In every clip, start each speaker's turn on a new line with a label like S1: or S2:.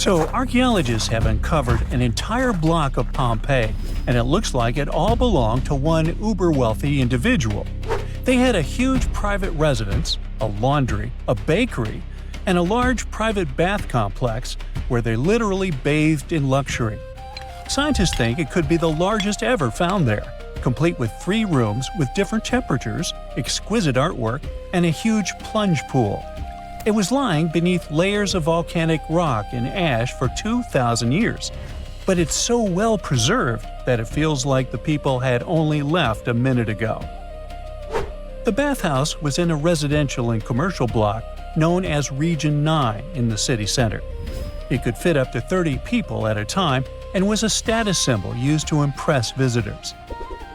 S1: So archaeologists have uncovered an entire block of Pompeii, and it looks like it all belonged to one uber-wealthy individual. They had a huge private residence, a laundry, a bakery, and a large private bath complex where they literally bathed in luxury. Scientists think it could be the largest ever found there, complete with 3 rooms with different temperatures, exquisite artwork, and a huge plunge pool. It was lying beneath layers of volcanic rock and ash for 2,000 years, but it's so well preserved that it feels like the people had only left a minute ago. The bathhouse was in a residential and commercial block known as Region 9 in the city center. It could fit up to 30 people at a time and was a status symbol used to impress visitors.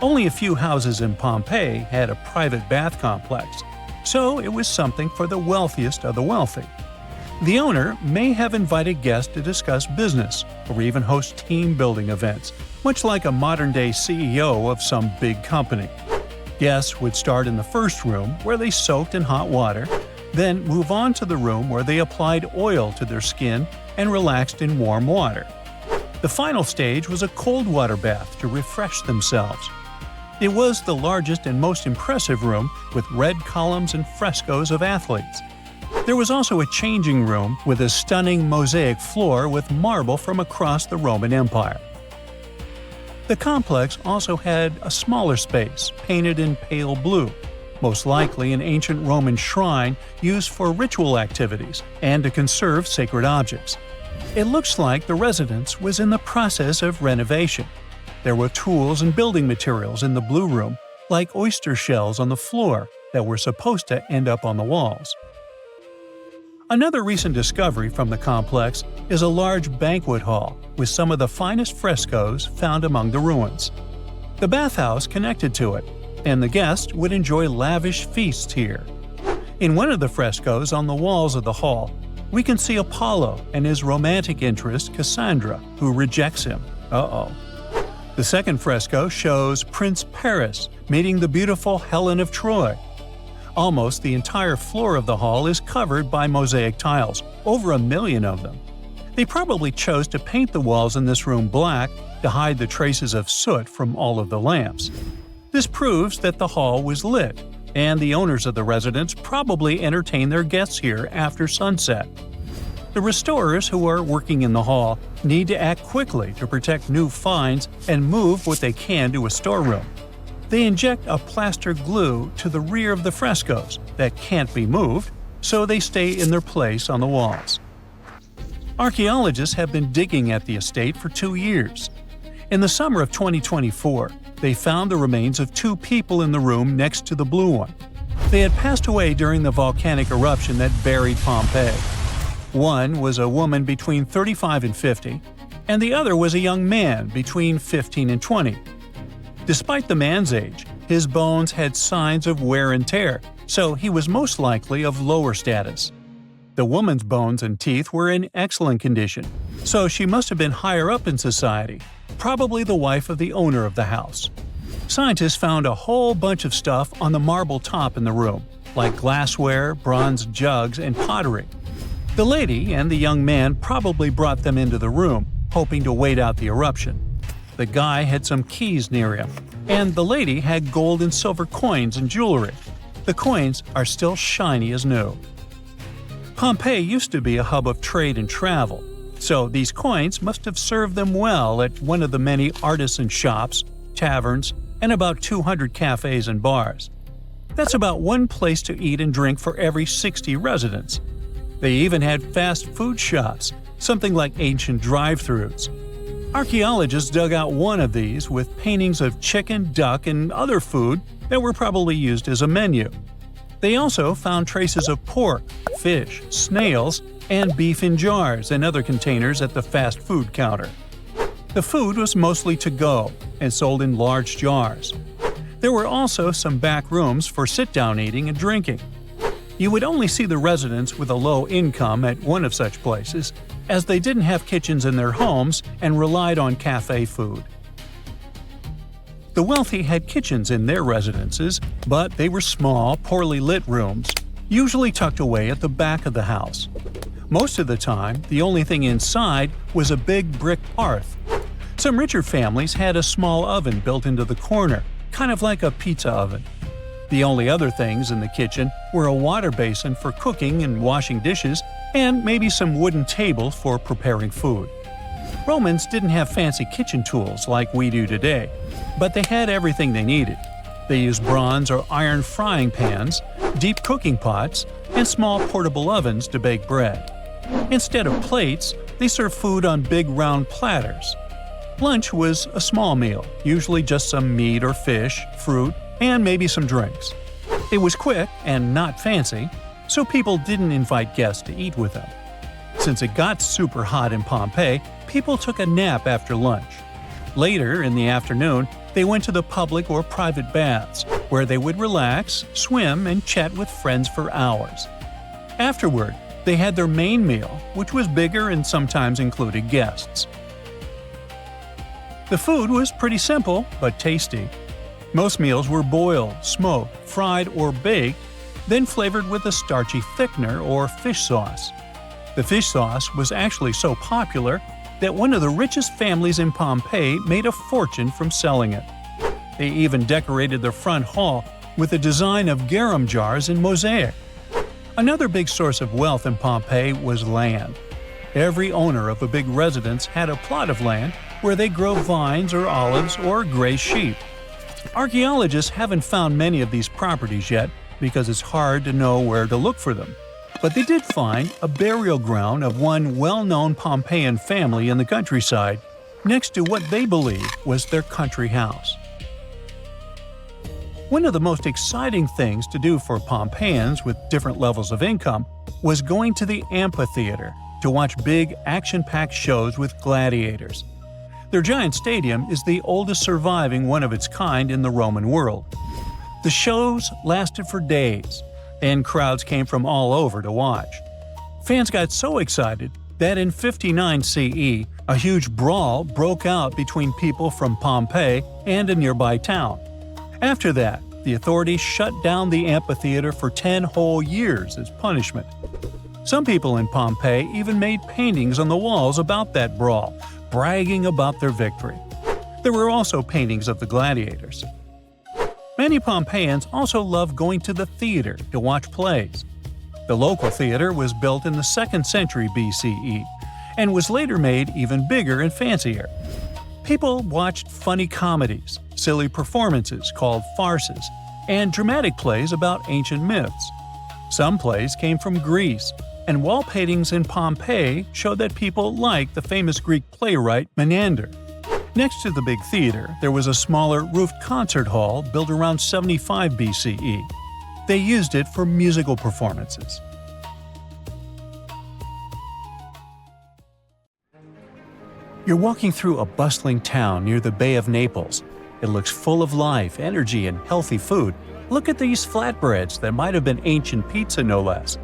S1: Only a few houses in Pompeii had a private bath complex, so it was something for the wealthiest of the wealthy. The owner may have invited guests to discuss business or even host team-building events, much like a modern-day CEO of some big company. Guests would start in the first room, where they soaked in hot water, then move on to the room where they applied oil to their skin and relaxed in warm water. The final stage was a cold water bath to refresh themselves. It was the largest and most impressive room, with red columns and frescoes of athletes. There was also a changing room with a stunning mosaic floor with marble from across the Roman Empire. The complex also had a smaller space, painted in pale blue, most likely an ancient Roman shrine used for ritual activities and to conserve sacred objects. It looks like the residence was in the process of renovation. There were tools and building materials in the blue room, like oyster shells on the floor that were supposed to end up on the walls. Another recent discovery from the complex is a large banquet hall with some of the finest frescoes found among the ruins. The bathhouse connected to it, and the guests would enjoy lavish feasts here. In one of the frescoes on the walls of the hall, we can see Apollo and his romantic interest Cassandra, who rejects him. The second fresco shows Prince Paris meeting the beautiful Helen of Troy. Almost the entire floor of the hall is covered by mosaic tiles, over 1 million of them. They probably chose to paint the walls in this room black to hide the traces of soot from all of the lamps. This proves that the hall was lit, and the owners of the residence probably entertained their guests here after sunset. The restorers who are working in the hall need to act quickly to protect new finds and move what they can to a storeroom. They inject a plaster glue to the rear of the frescoes that can't be moved, so they stay in their place on the walls. Archaeologists have been digging at the estate for 2 years. In the summer of 2024, they found the remains of 2 people in the room next to the blue one. They had passed away during the volcanic eruption that buried Pompeii. One was a woman between 35 and 50, and the other was a young man between 15 and 20. Despite the man's age, his bones had signs of wear and tear, so he was most likely of lower status. The woman's bones and teeth were in excellent condition, so she must have been higher up in society, probably the wife of the owner of the house. Scientists found a whole bunch of stuff on the marble top in the room, like glassware, bronze jugs, and pottery. The lady and the young man probably brought them into the room, hoping to wait out the eruption. The guy had some keys near him, and the lady had gold and silver coins and jewelry. The coins are still shiny as new. Pompeii used to be a hub of trade and travel, so these coins must have served them well at one of the many artisan shops, taverns, and about 200 cafes and bars. That's about one place to eat and drink for every 60 residents. They even had fast food shops, something like ancient drive-thrus. Archaeologists dug out one of these with paintings of chicken, duck, and other food that were probably used as a menu. They also found traces of pork, fish, snails, and beef in jars and other containers at the fast food counter. The food was mostly to-go and sold in large jars. There were also some back rooms for sit-down eating and drinking. You would only see the residents with a low income at one of such places, as they didn't have kitchens in their homes and relied on cafe food. The wealthy had kitchens in their residences, but they were small, poorly lit rooms, usually tucked away at the back of the house. Most of the time, the only thing inside was a big brick hearth. Some richer families had a small oven built into the corner, kind of like a pizza oven. The only other things in the kitchen were a water basin for cooking and washing dishes, and maybe some wooden tables for preparing food. Romans didn't have fancy kitchen tools like we do today, but they had everything they needed. They used bronze or iron frying pans, deep cooking pots, and small portable ovens to bake bread. Instead of plates, they served food on big round platters. Lunch was a small meal, usually just some meat or fish, fruit, and maybe some drinks. It was quick and not fancy, so people didn't invite guests to eat with them. Since it got super hot in Pompeii, people took a nap after lunch. Later, in the afternoon, they went to the public or private baths, where they would relax, swim, and chat with friends for hours. Afterward, they had their main meal, which was bigger and sometimes included guests. The food was pretty simple, but tasty. Most meals were boiled, smoked, fried, or baked, then flavored with a starchy thickener or fish sauce. The fish sauce was actually so popular that one of the richest families in Pompeii made a fortune from selling it. They even decorated their front hall with a design of garum jars in mosaic. Another big source of wealth in Pompeii was land. Every owner of a big residence had a plot of land where they grow vines or olives or graze sheep. Archaeologists haven't found many of these properties yet because it's hard to know where to look for them. But they did find a burial ground of one well-known Pompeian family in the countryside, next to what they believed was their country house. One of the most exciting things to do for Pompeians with different levels of income was going to the amphitheater to watch big, action-packed shows with gladiators. Their giant stadium is the oldest surviving one of its kind in the Roman world. The shows lasted for days, and crowds came from all over to watch. Fans got so excited that in 59 CE, a huge brawl broke out between people from Pompeii and a nearby town. After that, the authorities shut down the amphitheater for 10 whole years as punishment. Some people in Pompeii even made paintings on the walls about that brawl, bragging about their victory. There were also paintings of the gladiators. Many Pompeians also loved going to the theater to watch plays. The local theater was built in the 2nd century BCE and was later made even bigger and fancier. People watched funny comedies, silly performances called farces, and dramatic plays about ancient myths. Some plays came from Greece, and wall paintings in Pompeii showed that people liked the famous Greek playwright Menander. Next to the big theater, there was a smaller roofed concert hall built around 75 BCE. They used it for musical performances. You're walking through a bustling town near the Bay of Naples. It looks full of life, energy, and healthy food. Look at these flatbreads that might have been ancient pizza, no less.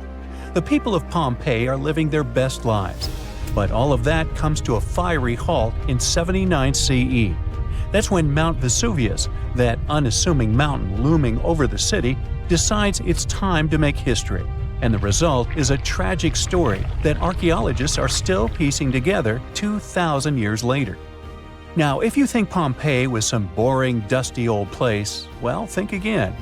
S1: The people of Pompeii are living their best lives. But all of that comes to a fiery halt in 79 CE. That's when Mount Vesuvius, that unassuming mountain looming over the city, decides it's time to make history. And the result is a tragic story that archaeologists are still piecing together 2,000 years later. Now, if you think Pompeii was some boring, dusty old place, well, think again.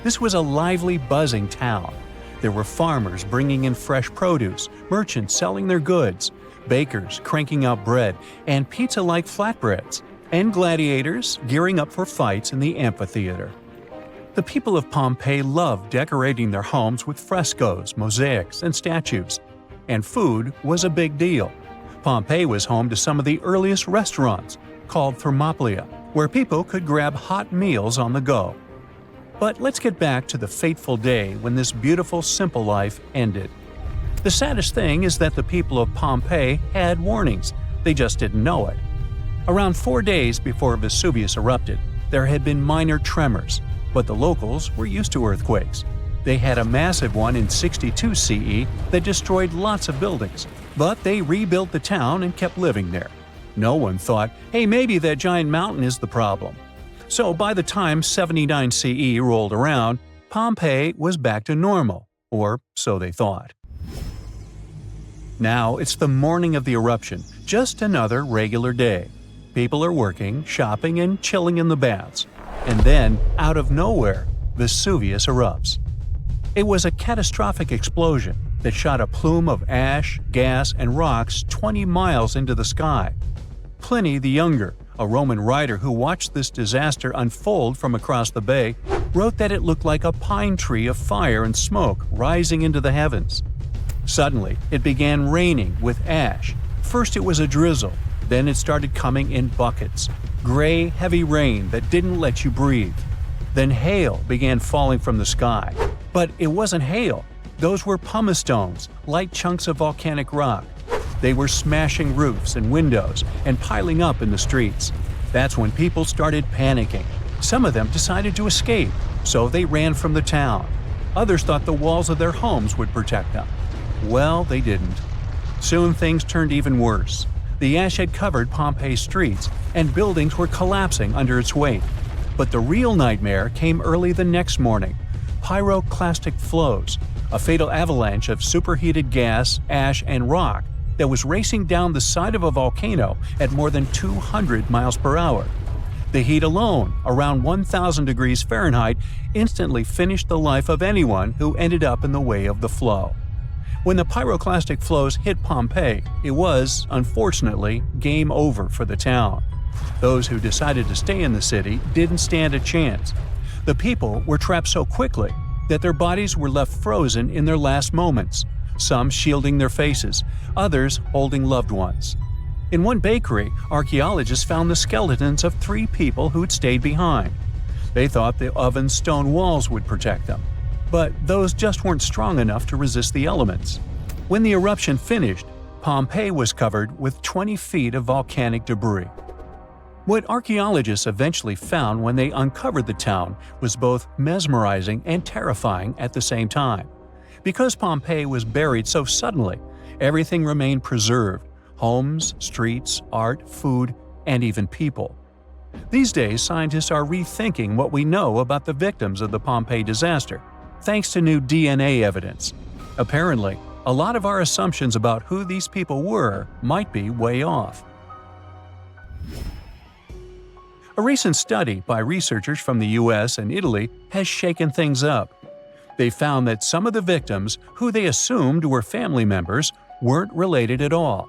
S1: This was a lively, buzzing town. There were farmers bringing in fresh produce, merchants selling their goods, bakers cranking out bread and pizza-like flatbreads, and gladiators gearing up for fights in the amphitheater. The people of Pompeii loved decorating their homes with frescoes, mosaics, and statues. And food was a big deal. Pompeii was home to some of the earliest restaurants, called thermopylae, where people could grab hot meals on the go. But let's get back to the fateful day when this beautiful, simple life ended. The saddest thing is that the people of Pompeii had warnings, they just didn't know it. Around 4 days before Vesuvius erupted, there had been minor tremors, but the locals were used to earthquakes. They had a massive one in 62 CE that destroyed lots of buildings, but they rebuilt the town and kept living there. No one thought, hey, maybe that giant mountain is the problem. So by the time 79 CE rolled around, Pompeii was back to normal, or so they thought. Now it's the morning of the eruption, just another regular day. People are working, shopping, and chilling in the baths. And then, out of nowhere, Vesuvius erupts. It was a catastrophic explosion that shot a plume of ash, gas, and rocks 20 miles into the sky. Pliny the Younger, a Roman writer who watched this disaster unfold from across the bay, wrote that it looked like a pine tree of fire and smoke rising into the heavens. Suddenly, it began raining with ash. First it was a drizzle, then it started coming in buckets. Gray, heavy rain that didn't let you breathe. Then hail began falling from the sky. But it wasn't hail. Those were pumice stones, light chunks of volcanic rock. They were smashing roofs and windows and piling up in the streets. That's when people started panicking. Some of them decided to escape, so they ran from the town. Others thought the walls of their homes would protect them. Well, they didn't. Soon things turned even worse. The ash had covered Pompeii's streets, and buildings were collapsing under its weight. But the real nightmare came early the next morning. Pyroclastic flows, a fatal avalanche of superheated gas, ash, and rock that was racing down the side of a volcano at more than 200 miles per hour. The heat alone, around 1,000 degrees Fahrenheit, instantly finished the life of anyone who ended up in the way of the flow. When the pyroclastic flows hit Pompeii, it was, unfortunately, game over for the town. Those who decided to stay in the city didn't stand a chance. The people were trapped so quickly that their bodies were left frozen in their last moments, some shielding their faces, others holding loved ones. In one bakery, archaeologists found the skeletons of 3 people who'd stayed behind. They thought the oven's stone walls would protect them, but those just weren't strong enough to resist the elements. When the eruption finished, Pompeii was covered with 20 feet of volcanic debris. What archaeologists eventually found when they uncovered the town was both mesmerizing and terrifying at the same time. Because Pompeii was buried so suddenly, everything remained preserved: homes, streets, art, food, and even people. These days, scientists are rethinking what we know about the victims of the Pompeii disaster, thanks to new DNA evidence. Apparently, a lot of our assumptions about who these people were might be way off. A recent study by researchers from the US and Italy has shaken things up. They found that some of the victims, who they assumed were family members, weren't related at all.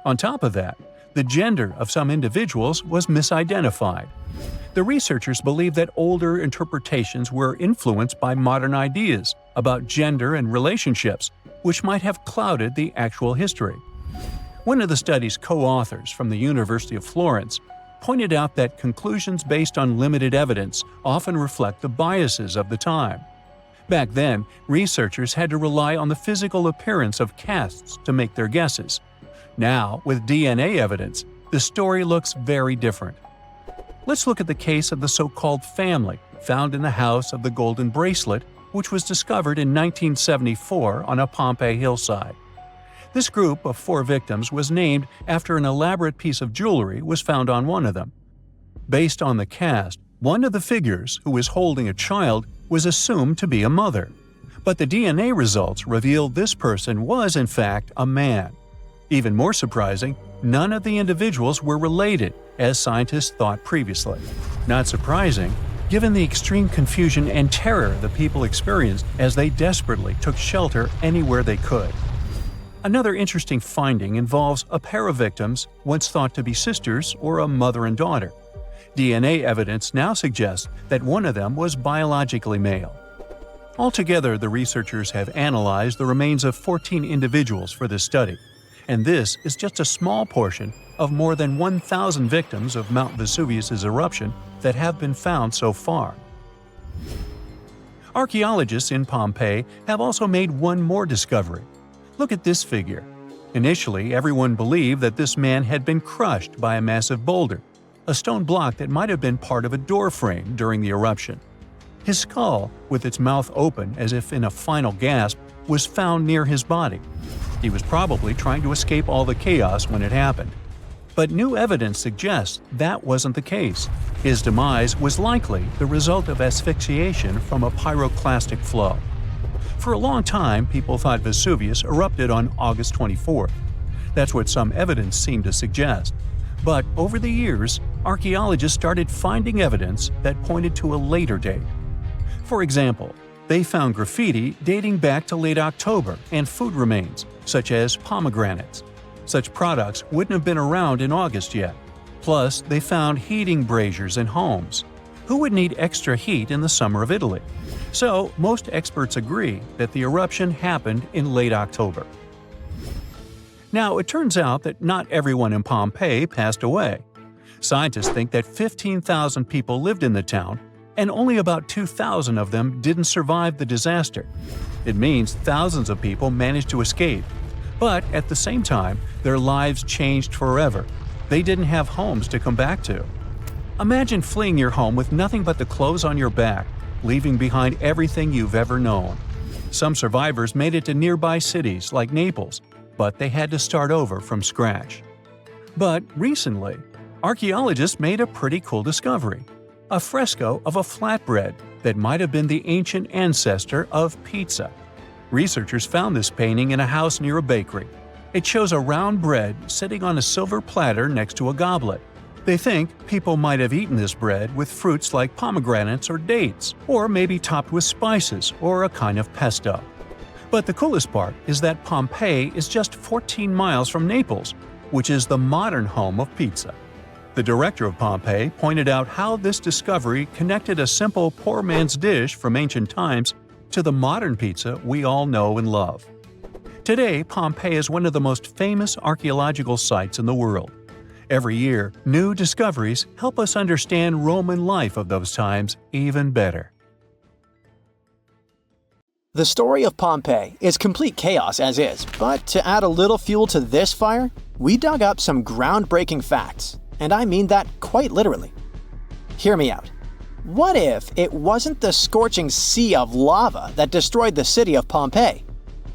S1: On top of that, the gender of some individuals was misidentified. The researchers believe that older interpretations were influenced by modern ideas about gender and relationships, which might have clouded the actual history. One of the study's co-authors from the University of Florence pointed out that conclusions based on limited evidence often reflect the biases of the time. Back then, researchers had to rely on the physical appearance of casts to make their guesses. Now, with DNA evidence, the story looks very different. Let's look at the case of the so-called family found in the House of the Golden Bracelet, which was discovered in 1974 on a Pompeii hillside. This group of 4 victims was named after an elaborate piece of jewelry was found on one of them. Based on the cast, one of the figures, who was holding a child, was assumed to be a mother. But the DNA results revealed this person was, in fact, a man. Even more surprising, none of the individuals were related, as scientists thought previously. Not surprising, given the extreme confusion and terror the people experienced as they desperately took shelter anywhere they could. Another interesting finding involves a pair of victims once thought to be sisters or a mother and daughter. DNA evidence now suggests that one of them was biologically male. Altogether, the researchers have analyzed the remains of 14 individuals for this study, and this is just a small portion of more than 1,000 victims of Mount Vesuvius's eruption that have been found so far. Archaeologists in Pompeii have also made one more discovery. Look at this figure. Initially, everyone believed that this man had been crushed by a massive boulder, a stone block that might have been part of a door frame during the eruption. His skull, with its mouth open as if in a final gasp, was found near his body. He was probably trying to escape all the chaos when it happened. But new evidence suggests that wasn't the case. His demise was likely the result of asphyxiation from a pyroclastic flow. For a long time, people thought Vesuvius erupted on August 24th. That's what some evidence seemed to suggest. But over the years, archaeologists started finding evidence that pointed to a later date. For example, they found graffiti dating back to late October and food remains, such as pomegranates. Such products wouldn't have been around in August yet. Plus, they found heating braziers in homes. Who would need extra heat in the summer of Italy? So, most experts agree that the eruption happened in late October. Now, it turns out that not everyone in Pompeii passed away. Scientists think that 15,000 people lived in the town, and only about 2,000 of them didn't survive the disaster. It means thousands of people managed to escape. But at the same time, their lives changed forever. They didn't have homes to come back to. Imagine fleeing your home with nothing but the clothes on your back, leaving behind everything you've ever known. Some survivors made it to nearby cities like Naples, but they had to start over from scratch. But recently, archaeologists made a pretty cool discovery: a fresco of a flatbread that might have been the ancient ancestor of pizza. Researchers found this painting in a house near a bakery. It shows a round bread sitting on a silver platter next to a goblet. They think people might have eaten this bread with fruits like pomegranates or dates, or maybe topped with spices or a kind of pesto. But the coolest part is that Pompeii is just 14 miles from Naples, which is the modern home of pizza. The director of Pompeii pointed out how this discovery connected a simple poor man's dish from ancient times to the modern pizza we all know and love. Today, Pompeii is one of the most famous archaeological sites in the world. Every year, new discoveries help us understand Roman life of those times even better.
S2: The story of Pompeii is complete chaos as is, but to add a little fuel to this fire, we dug up some groundbreaking facts, and I mean that quite literally. Hear me out. What if it wasn't the scorching sea of lava that destroyed the city of Pompeii,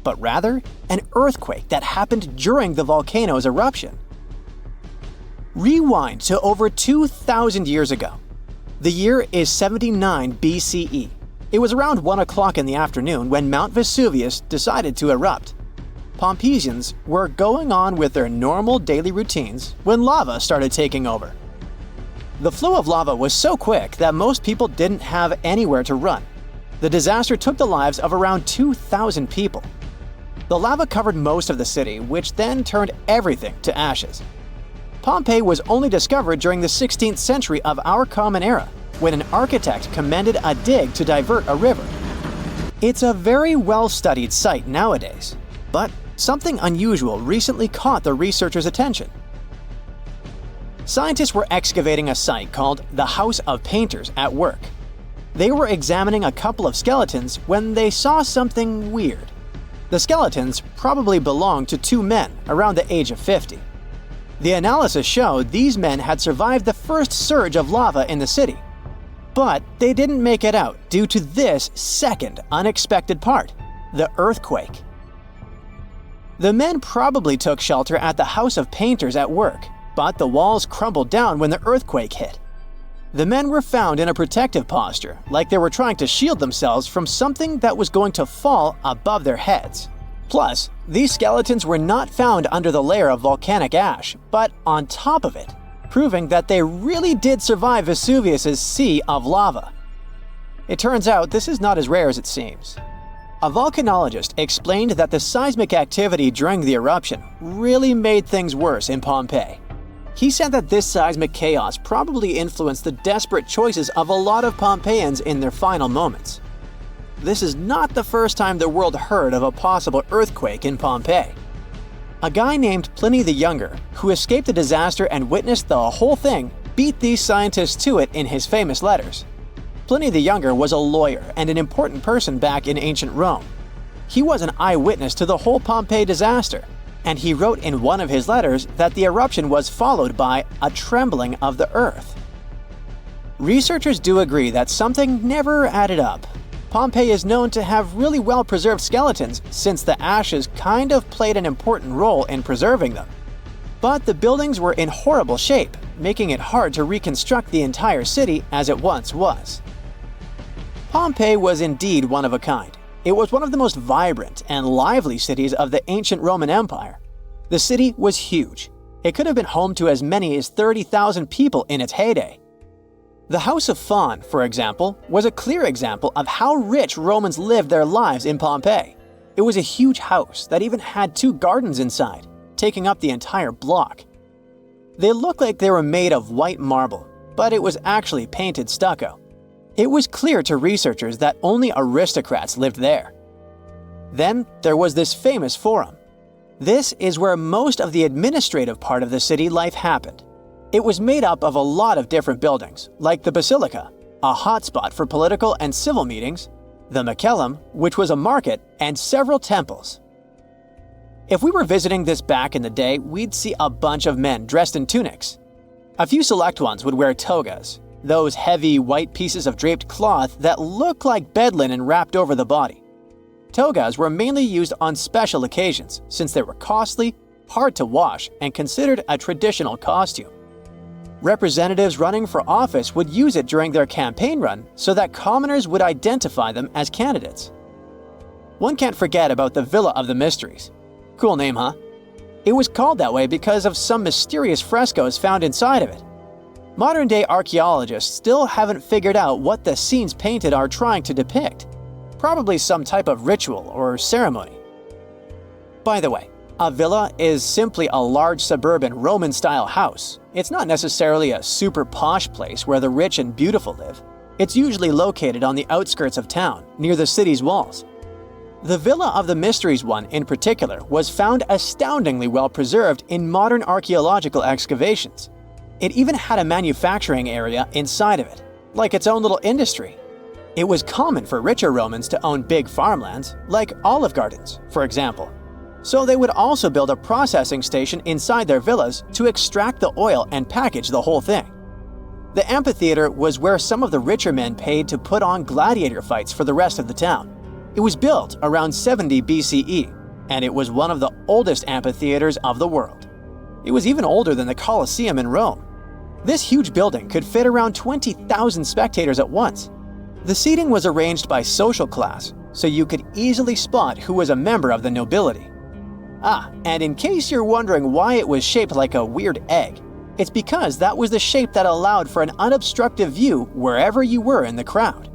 S2: but rather an earthquake that happened during the volcano's eruption? Rewind to over 2,000 years ago. The year is 79 BCE. It was around 1 o'clock in the afternoon when Mount Vesuvius decided to erupt. Pompeians were going on with their normal daily routines when lava started taking over. The flow of lava was so quick that most people didn't have anywhere to run. The disaster took the lives of around 2,000 people. The lava covered most of the city, which then turned everything to ashes. Pompeii was only discovered during the 16th century of our Common Era, when an architect commended a dig to divert a river. It's a very well-studied site nowadays, but something unusual recently caught the researchers' attention. Scientists were excavating a site called the House of Painters at work. They were examining a couple of skeletons when they saw something weird. The skeletons probably belonged to two men around the age of 50. The analysis showed these men had survived the first surge of lava in the city. But they didn't make it out due to this second unexpected part: the earthquake. The men probably took shelter at the House of Painters at work, but the walls crumbled down when the earthquake hit. The men were found in a protective posture, like they were trying to shield themselves from something that was going to fall above their heads. Plus, these skeletons were not found under the layer of volcanic ash, but on top of it, proving that they really did survive Vesuvius's sea of lava. It turns out this is not as rare as it seems. A volcanologist explained that the seismic activity during the eruption really made things worse in Pompeii. He said that this seismic chaos probably influenced the desperate choices of a lot of Pompeians in their final moments. This is not the first time the world heard of a possible earthquake in Pompeii. A guy named Pliny the Younger, who escaped the disaster and witnessed the whole thing, beat these scientists to it in his famous letters. Pliny the Younger was a lawyer and an important person back in ancient Rome. He was an eyewitness to the whole Pompeii disaster, and he wrote in one of his letters that the eruption was followed by a trembling of the earth. Researchers do agree that something never added up. Pompeii is known to have really well-preserved skeletons since the ashes kind of played an important role in preserving them. But the buildings were in horrible shape, making it hard to reconstruct the entire city as it once was. Pompeii was indeed one of a kind. It was one of the most vibrant and lively cities of the ancient Roman Empire. The city was huge. It could have been home to as many as 30,000 people in its heyday. The House of Fawn, for example, was a clear example of how rich Romans lived their lives in Pompeii. It was a huge house that even had 2 gardens inside, taking up the entire block. They looked like they were made of white marble, but it was actually painted stucco. It was clear to researchers that only aristocrats lived there. Then there was this famous forum. This is where most of the administrative part of the city life happened. It was made up of a lot of different buildings, like the Basilica, a hotspot for political and civil meetings, the Macellum, which was a market, and several temples. If we were visiting this back in the day, we'd see a bunch of men dressed in tunics. A few select ones would wear togas, those heavy white pieces of draped cloth that look like bed linen wrapped over the body. Togas were mainly used on special occasions since they were costly, hard to wash, and considered a traditional costume. Representatives running for office would use it during their campaign run so that commoners would identify them as candidates. One can't forget about the Villa of the Mysteries. Cool name, huh? It was called that way because of some mysterious frescoes found inside of it. Modern-day archaeologists still haven't figured out what the scenes painted are trying to depict. Probably some type of ritual or ceremony. By the way, a villa is simply a large suburban Roman-style house. It's not necessarily a super posh place where the rich and beautiful live. It's usually located on the outskirts of town, near the city's walls. The Villa of the Mysteries one in particular was found astoundingly well preserved in modern archaeological excavations. It even had a manufacturing area inside of it, like its own little industry. It was common for richer Romans to own big farmlands, like olive gardens, for example. So they would also build a processing station inside their villas to extract the oil and package the whole thing. The amphitheater was where some of the richer men paid to put on gladiator fights for the rest of the town. It was built around 70 BCE, and it was one of the oldest amphitheaters of the world. It was even older than the Colosseum in Rome. This huge building could fit around 20,000 spectators at once. The seating was arranged by social class, so you could easily spot who was a member of the nobility. And in case you're wondering why it was shaped like a weird egg, it's because that was the shape that allowed for an unobstructed view wherever you were in the crowd.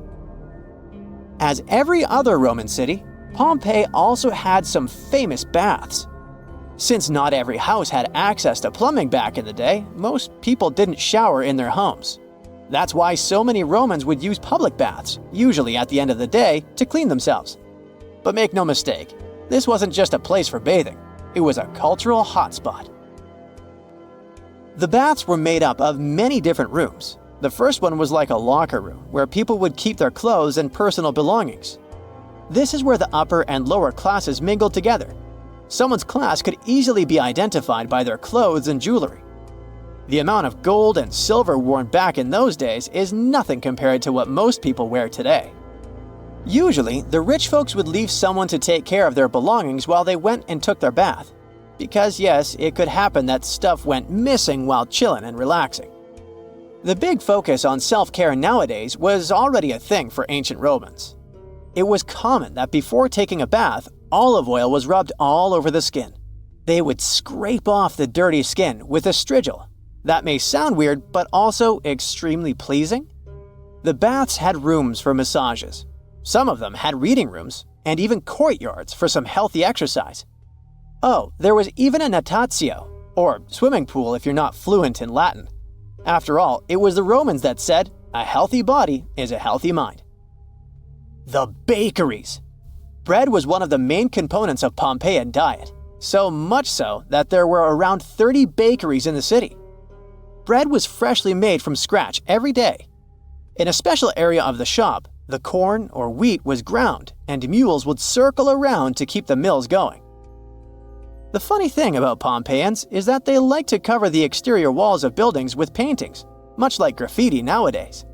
S2: As every other Roman city, Pompeii also had some famous baths. Since not every house had access to plumbing back in the day, most people didn't shower in their homes. That's why so many Romans would use public baths, usually at the end of the day, to clean themselves. But make no mistake, this wasn't just a place for bathing, it was a cultural hotspot. The baths were made up of many different rooms. The first one was like a locker room, where people would keep their clothes and personal belongings. This is where the upper and lower classes mingled together. Someone's class could easily be identified by their clothes and jewelry. The amount of gold and silver worn back in those days is nothing compared to what most people wear today. Usually, the rich folks would leave someone to take care of their belongings while they went and took their bath. Because yes, it could happen that stuff went missing while chilling and relaxing. The big focus on self-care nowadays was already a thing for ancient Romans. It was common that before taking a bath, olive oil was rubbed all over the skin. They would scrape off the dirty skin with a strigil. That may sound weird, but also extremely pleasing. The baths had rooms for massages. Some of them had reading rooms, and even courtyards for some healthy exercise. Oh, there was even a natatio, or swimming pool if you're not fluent in Latin. After all, it was the Romans that said, "A healthy body is a healthy mind." The bakeries. Bread was one of the main components of Pompeian diet, so much so that there were around 30 bakeries in the city. Bread was freshly made from scratch every day. In a special area of the shop, the corn or wheat was ground, and mules would circle around to keep the mills going. The funny thing about Pompeians is that they like to cover the exterior walls of buildings with paintings, much like graffiti nowadays.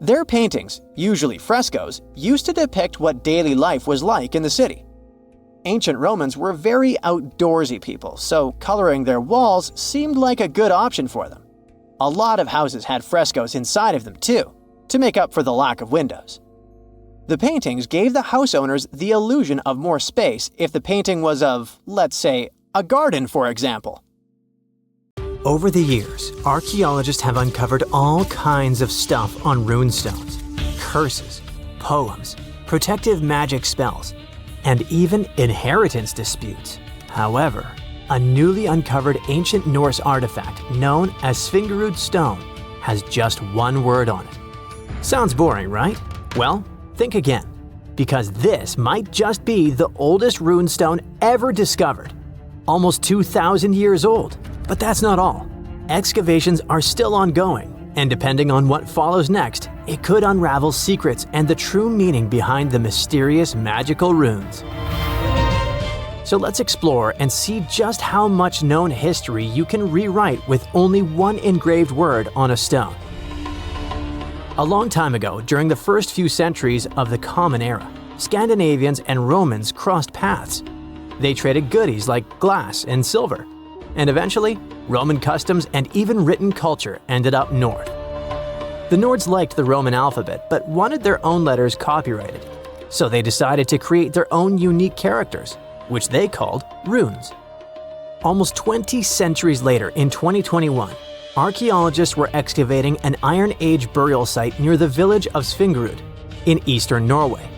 S2: Their paintings, usually frescoes, used to depict what daily life was like in the city. Ancient Romans were very outdoorsy people, so coloring their walls seemed like a good option for them. A lot of houses had frescoes inside of them too, to make up for the lack of windows. The paintings gave the house owners the illusion of more space if the painting was of, let's say, a garden, for example. Over the years, archaeologists have uncovered all kinds of stuff on runestones: curses, poems, protective magic spells, and even inheritance disputes. However, a newly uncovered ancient Norse artifact known as Svingerud stone has just one word on it. Sounds boring, right? Well, think again, because this might just be the oldest runestone ever discovered. Almost 2,000 years old. But that's not all. Excavations are still ongoing, and depending on what follows next, it could unravel secrets and the true meaning behind the mysterious magical runes. So let's explore and see just how much known history you can rewrite with only one engraved word on a stone. A long time ago, during the first few centuries of the Common Era, Scandinavians and Romans crossed paths. They traded goodies like glass and silver, and eventually, Roman customs and even written culture ended up north. The Nords liked the Roman alphabet but wanted their own letters copyrighted, so they decided to create their own unique characters, which they called runes. Almost 20 centuries later, in 2021, archaeologists were excavating an Iron Age burial site near the village of Svingerud in eastern Norway.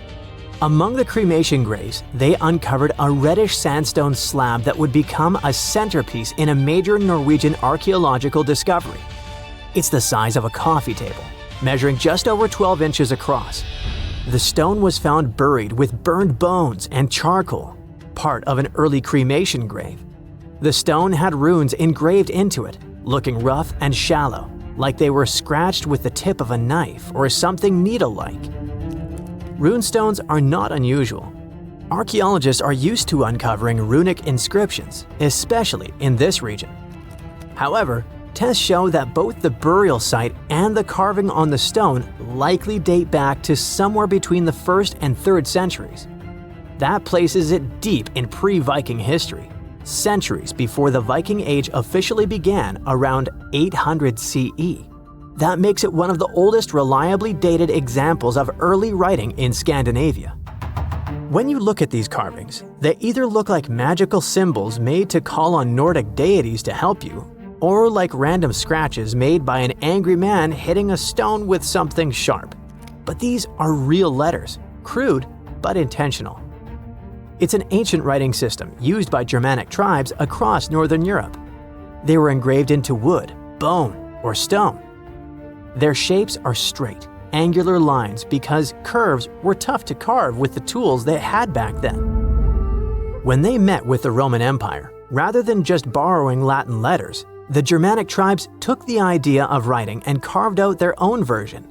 S2: Among the cremation graves, they uncovered a reddish sandstone slab that would become a centerpiece in a major Norwegian archaeological discovery. It's the size of a coffee table, measuring just over 12 inches across. The stone was found buried with burned bones and charcoal, part of an early cremation grave. The stone had runes engraved into it, looking rough and shallow, like they were scratched with the tip of a knife or something needle-like. Runestones are not unusual. Archaeologists are used to uncovering runic inscriptions, especially in this region. However, tests show that both the burial site and the carving on the stone likely date back to somewhere between the 1st and 3rd centuries. That places it deep in pre-Viking history, centuries before the Viking Age officially began around 800 CE. That makes it one of the oldest reliably dated examples of early writing in Scandinavia. When you look at these carvings, they either look like magical symbols made to call on Nordic deities to help you, or like random scratches made by an angry man hitting a stone with something sharp. But these are real letters, crude but intentional. It's an ancient writing system used by Germanic tribes across Northern Europe. They were engraved into wood, bone, or stone. Their shapes are straight, angular lines because curves were tough to carve with the tools they had back then. When they met with the Roman Empire, rather than just borrowing Latin letters, the Germanic tribes took the idea of writing and carved out their own version.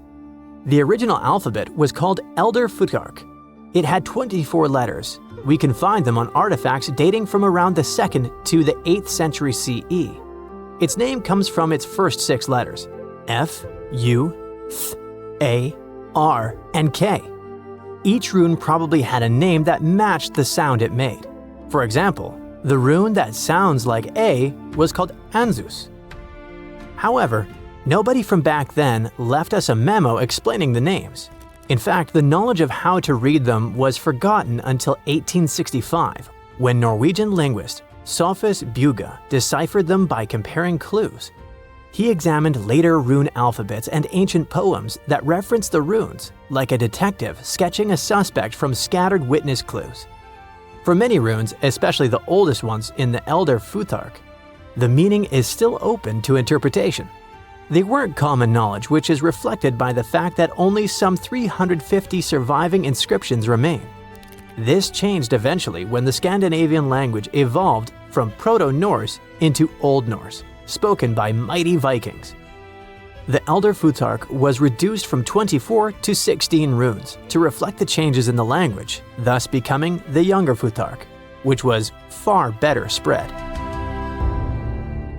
S2: The original alphabet was called Elder Futhark. It had 24 letters. We can find them on artifacts dating from around the 2nd to the 8th century CE. Its name comes from its first 6 letters: F, U, Th, A, R, and K. Each rune probably had a name that matched the sound it made. For example, the rune that sounds like A was called Anzus. However, nobody from back then left us a memo explaining the names. In fact, the knowledge of how to read them was forgotten until 1865, when Norwegian linguist Sophus Bugge deciphered them by comparing clues. He examined later rune alphabets and ancient poems that referenced the runes, like a detective sketching a suspect from scattered witness clues. For many runes, especially the oldest ones in the Elder Futhark, the meaning is still open to interpretation. They weren't common knowledge, which is reflected by the fact that only some 350 surviving inscriptions remain. This changed eventually when the Scandinavian language evolved from Proto-Norse into Old Norse, spoken by mighty Vikings. The Elder Futhark was reduced from 24 to 16 runes to reflect the changes in the language, thus becoming the Younger Futhark, which was far better spread.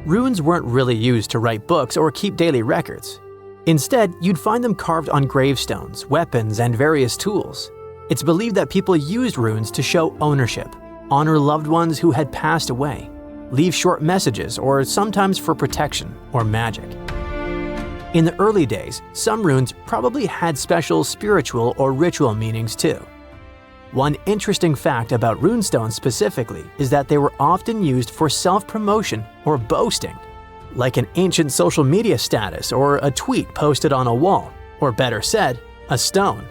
S2: Runes weren't really used to write books or keep daily records. Instead, you'd find them carved on gravestones, weapons, and various tools. It's believed that people used runes to show ownership, honor loved ones who had passed away, leave short messages, or sometimes for protection or magic. In the early days, some runes probably had special spiritual or ritual meanings too. One interesting fact about runestones specifically is that they were often used for self-promotion or boasting, like an ancient social media status or a tweet posted on a wall, or better said, a stone.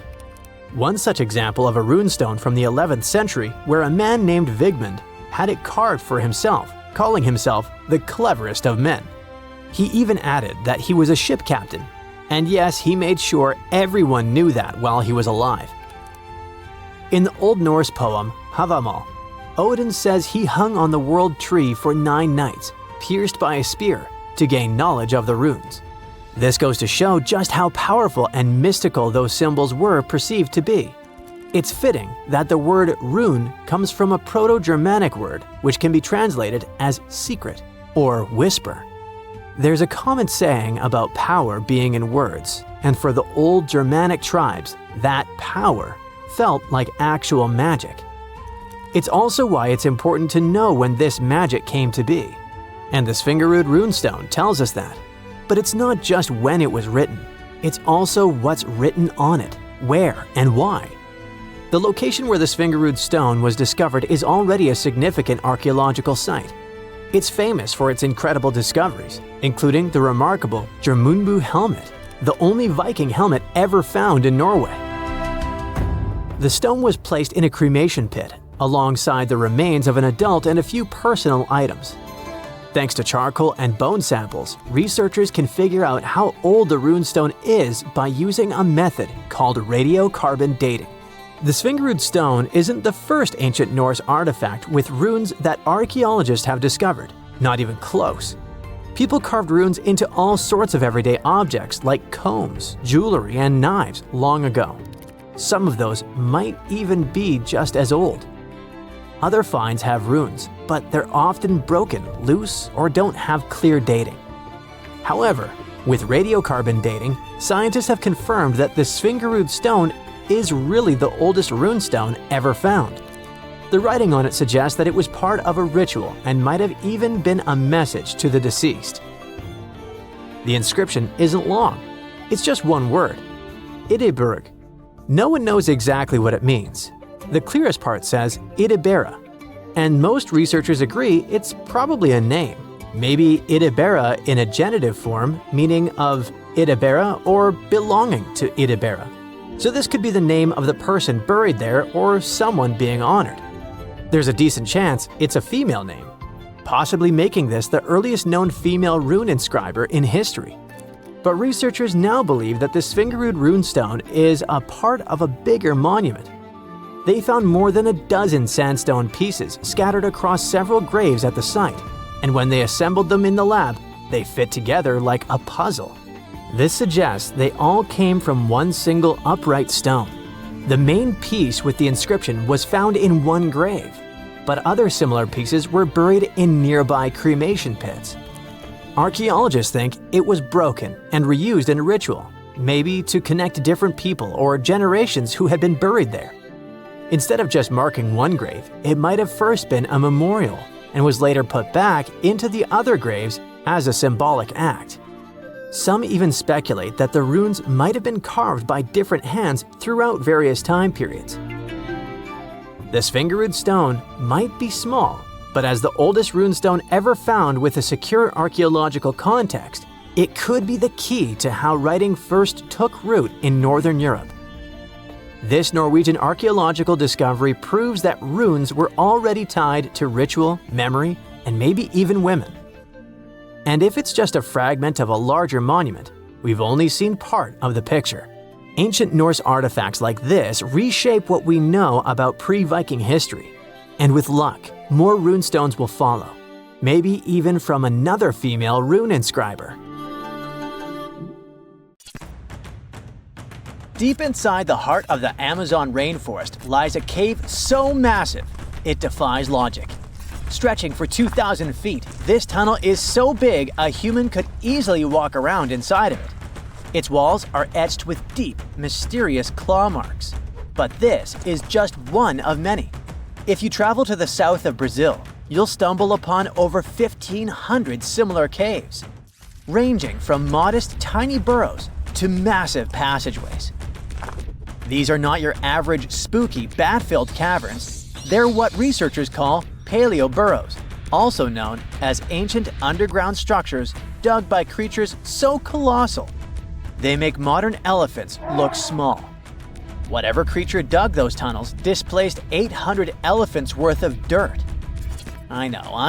S2: One such example of a runestone from the 11th century where a man named Vigmund had it carved for himself, calling himself the cleverest of men. He even added that he was a ship captain, and yes, he made sure everyone knew that while he was alive. In the Old Norse poem Havamal, Odin says he hung on the world tree for 9 nights, pierced by a spear, to gain knowledge of the runes. This goes to show just how powerful and mystical those symbols were perceived to be. It's fitting that the word rune comes from a Proto-Germanic word which can be translated as secret or whisper. There's a common saying about power being in words, and for the old Germanic tribes, that power felt like actual magic. It's also why it's important to know when this magic came to be. And the Svingerud runestone tells us that. But it's not just when it was written, it's also what's written on it, where, and why. The location where the Svingerud stone was discovered is already a significant archaeological site. It's famous for its incredible discoveries, including the remarkable Jormunbu helmet, the only Viking helmet ever found in Norway. The stone was placed in a cremation pit, alongside the remains of an adult and a few personal items. Thanks to charcoal and bone samples, researchers can figure out how old the runestone is by using a method called radiocarbon dating. The Svingerud stone isn't the first ancient Norse artifact with runes that archaeologists have discovered, not even close. People carved runes into all sorts of everyday objects like combs, jewelry, and knives long ago. Some of those might even be just as old. Other finds have runes, but they're often broken, loose, or don't have clear dating. However, with radiocarbon dating, scientists have confirmed that the Svingerud stone is really the oldest runestone ever found. The writing on it suggests that it was part of a ritual and might have even been a message to the deceased. The inscription isn't long. It's just one word, Idiburg. No one knows exactly what it means. The clearest part says Idibera, and most researchers agree it's probably a name. Maybe Idibera in a genitive form, meaning of Idibera or belonging to Idibera. So this could be the name of the person buried there or someone being honored. There's a decent chance it's a female name, possibly making this the earliest known female rune inscriber in history. But researchers now believe that the Svingerud runestone is a part of a bigger monument. They found more than a dozen sandstone pieces scattered across several graves at the site, and when they assembled them in the lab, they fit together like a puzzle. This suggests they all came from one single upright stone. The main piece with the inscription was found in one grave, but other similar pieces were buried in nearby cremation pits. Archaeologists think it was broken and reused in a ritual, maybe to connect different people or generations who had been buried there. Instead of just marking one grave, it might have first been a memorial and was later put back into the other graves as a symbolic act. Some even speculate that the runes might have been carved by different hands throughout various time periods. The Svingerud stone might be small, but as the oldest runestone ever found with a secure archaeological context, it could be the key to how writing first took root in Northern Europe. This Norwegian archaeological discovery proves that runes were already tied to ritual, memory, and maybe even women. And if it's just a fragment of a larger monument, we've only seen part of the picture. Ancient Norse artifacts like this reshape what we know about pre-Viking history. And with luck, more runestones will follow, maybe even from another female rune inscriber.
S3: Deep inside the heart of the Amazon rainforest lies a cave so massive, it defies logic. Stretching for 2,000 feet, this tunnel is so big a human could easily walk around inside of it. Its walls are etched with deep, mysterious claw marks. But this is just one of many. If you travel to the south of Brazil, you'll stumble upon over 1,500 similar caves. ranging from modest tiny burrows to massive passageways. These are not your average spooky, bat-filled caverns. They're what researchers call paleo-burrows, also known as ancient underground structures dug by creatures so colossal they make modern elephants look small. Whatever creature dug those tunnels displaced 800 elephants worth of dirt. I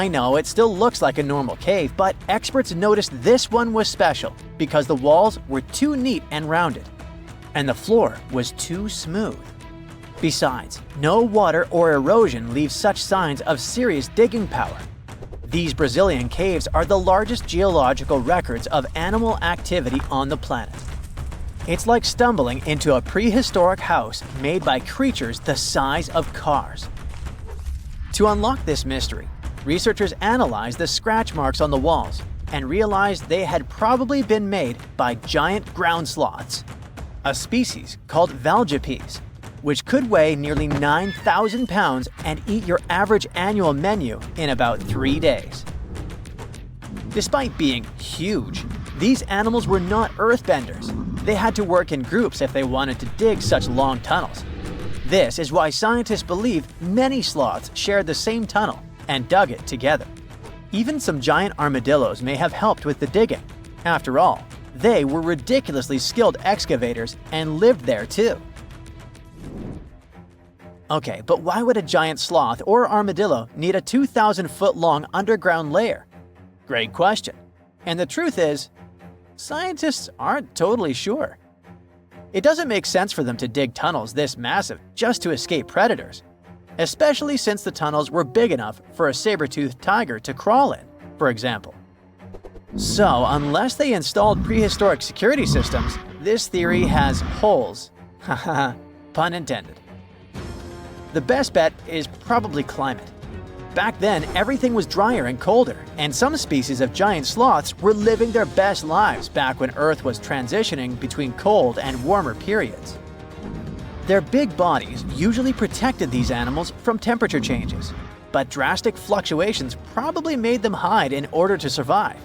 S3: know, it still looks like a normal cave, but experts noticed this one was special because the walls were too neat and rounded, and the floor was too smooth. Besides, no water or erosion leaves such signs of serious digging power. These Brazilian caves are the largest geological records of animal activity on the planet. It's like stumbling into a prehistoric house made by creatures the size of cars. To unlock this mystery, researchers analyzed the scratch marks on the walls and realized they had probably been made by giant ground sloths, a species called valgipes, which could weigh nearly 9,000 pounds and eat your average annual menu in about 3 days. Despite being huge, these animals were not earthbenders. They had to work in groups if they wanted to dig such long tunnels. This is why scientists believe many sloths shared the same tunnel and dug it together. Even some giant armadillos may have helped with the digging. After all, they were ridiculously skilled excavators and lived there too. Okay, but why would a giant sloth or armadillo need a 2,000-foot-long underground lair? Great question. And the truth is, scientists aren't totally sure. It doesn't make sense for them to dig tunnels this massive just to escape predators, especially since the tunnels were big enough for a saber-toothed tiger to crawl in, for example. So, unless they installed prehistoric security systems, this theory has holes. Haha, pun intended. The best bet is probably climate. Back then, everything was drier and colder, and some species of giant sloths were living their best lives back when Earth was transitioning between cold and warmer periods. Their big bodies usually protected these animals from temperature changes, but drastic fluctuations probably made them hide in order to survive.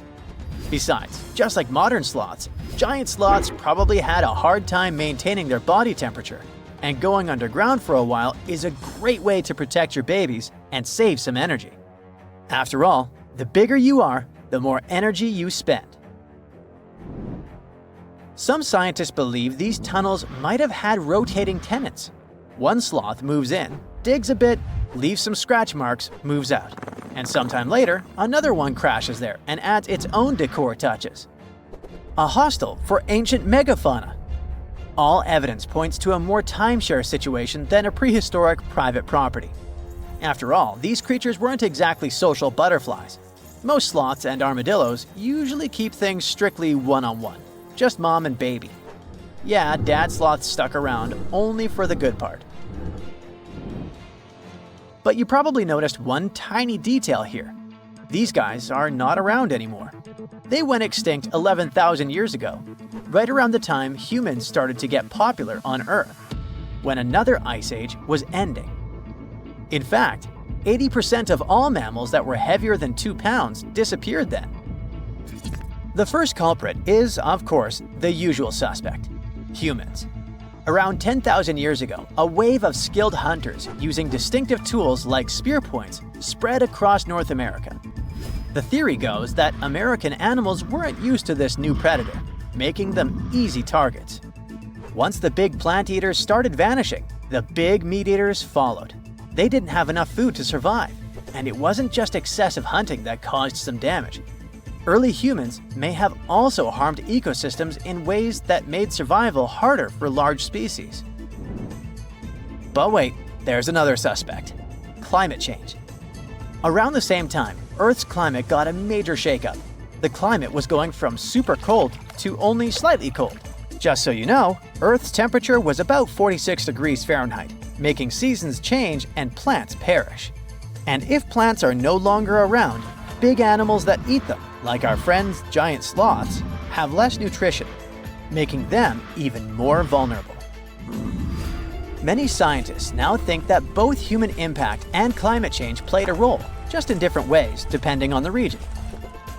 S3: Besides, just like modern sloths, giant sloths probably had a hard time maintaining their body temperature, and going underground for a while is a great way to protect your babies and save some energy. After all, the bigger you are, the more energy you spend. Some scientists believe these tunnels might have had rotating tenants. One sloth moves in, digs a bit, leaves some scratch marks, moves out. And sometime later, another one crashes there and adds its own decor touches. A hostel for ancient megafauna. All evidence points to a more timeshare situation than a prehistoric private property. After all, these creatures weren't exactly social butterflies. Most sloths and armadillos usually keep things strictly one-on-one, just mom and baby. Yeah, dad sloth stuck around only for the good part. But you probably noticed one tiny detail here. These guys are not around anymore. They went extinct 11,000 years ago, right around the time humans started to get popular on Earth, when another ice age was ending. In fact, 80% of all mammals that were heavier than 2 pounds disappeared then. The first culprit is, of course, the usual suspect: humans. Around 10,000 years ago, a wave of skilled hunters using distinctive tools like spear points spread across North America. The theory goes that American animals weren't used to this new predator, making them easy targets. Once the big plant eaters started vanishing, the big meat eaters followed. They didn't have enough food to survive, and it wasn't just excessive hunting that caused some damage. Early humans may have also harmed ecosystems in ways that made survival harder for large species. But wait, there's another suspect: climate change. Around the same time, Earth's climate got a major shakeup. The climate was going from super cold to only slightly cold. Just so you know, Earth's temperature was about 46 degrees Fahrenheit, making seasons change and plants perish. And if plants are no longer around, big animals that eat them, like our friends giant sloths, have less nutrition, making them even more vulnerable. Many scientists now think that both human impact and climate change played a role, just in different ways depending on the region.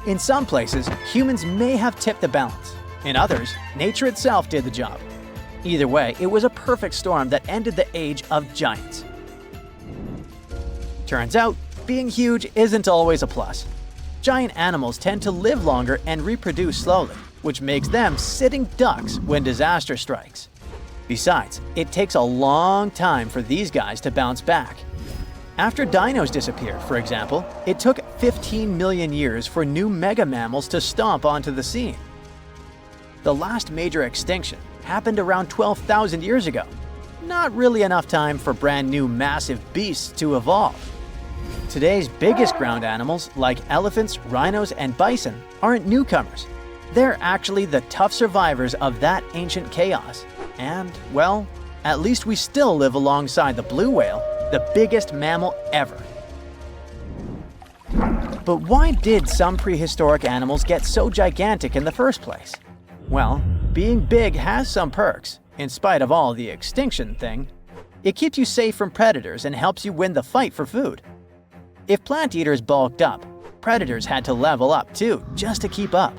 S3: In some places, humans may have tipped the balance. In others, nature itself did the job. Either way, it was a perfect storm that ended the age of giants. Turns out, being huge isn't always a plus. Giant animals tend to live longer and reproduce slowly, which makes them sitting ducks when disaster strikes. Besides, it takes a long time for these guys to bounce back. After dinos disappeared, for example, it took 15 million years for new mega mammals to stomp onto the scene. The last major extinction happened around 12,000 years ago. Not really enough time for brand new massive beasts to evolve. Today's biggest ground animals, like elephants, rhinos, and bison, aren't newcomers. They're actually the tough survivors of that ancient chaos. And, well, at least we still live alongside the blue whale, the biggest mammal ever. But why did some prehistoric animals get so gigantic in the first place? Well, being big has some perks, in spite of all the extinction thing. It keeps you safe from predators and helps you win the fight for food. If plant eaters bulked up, predators had to level up too, just to keep up.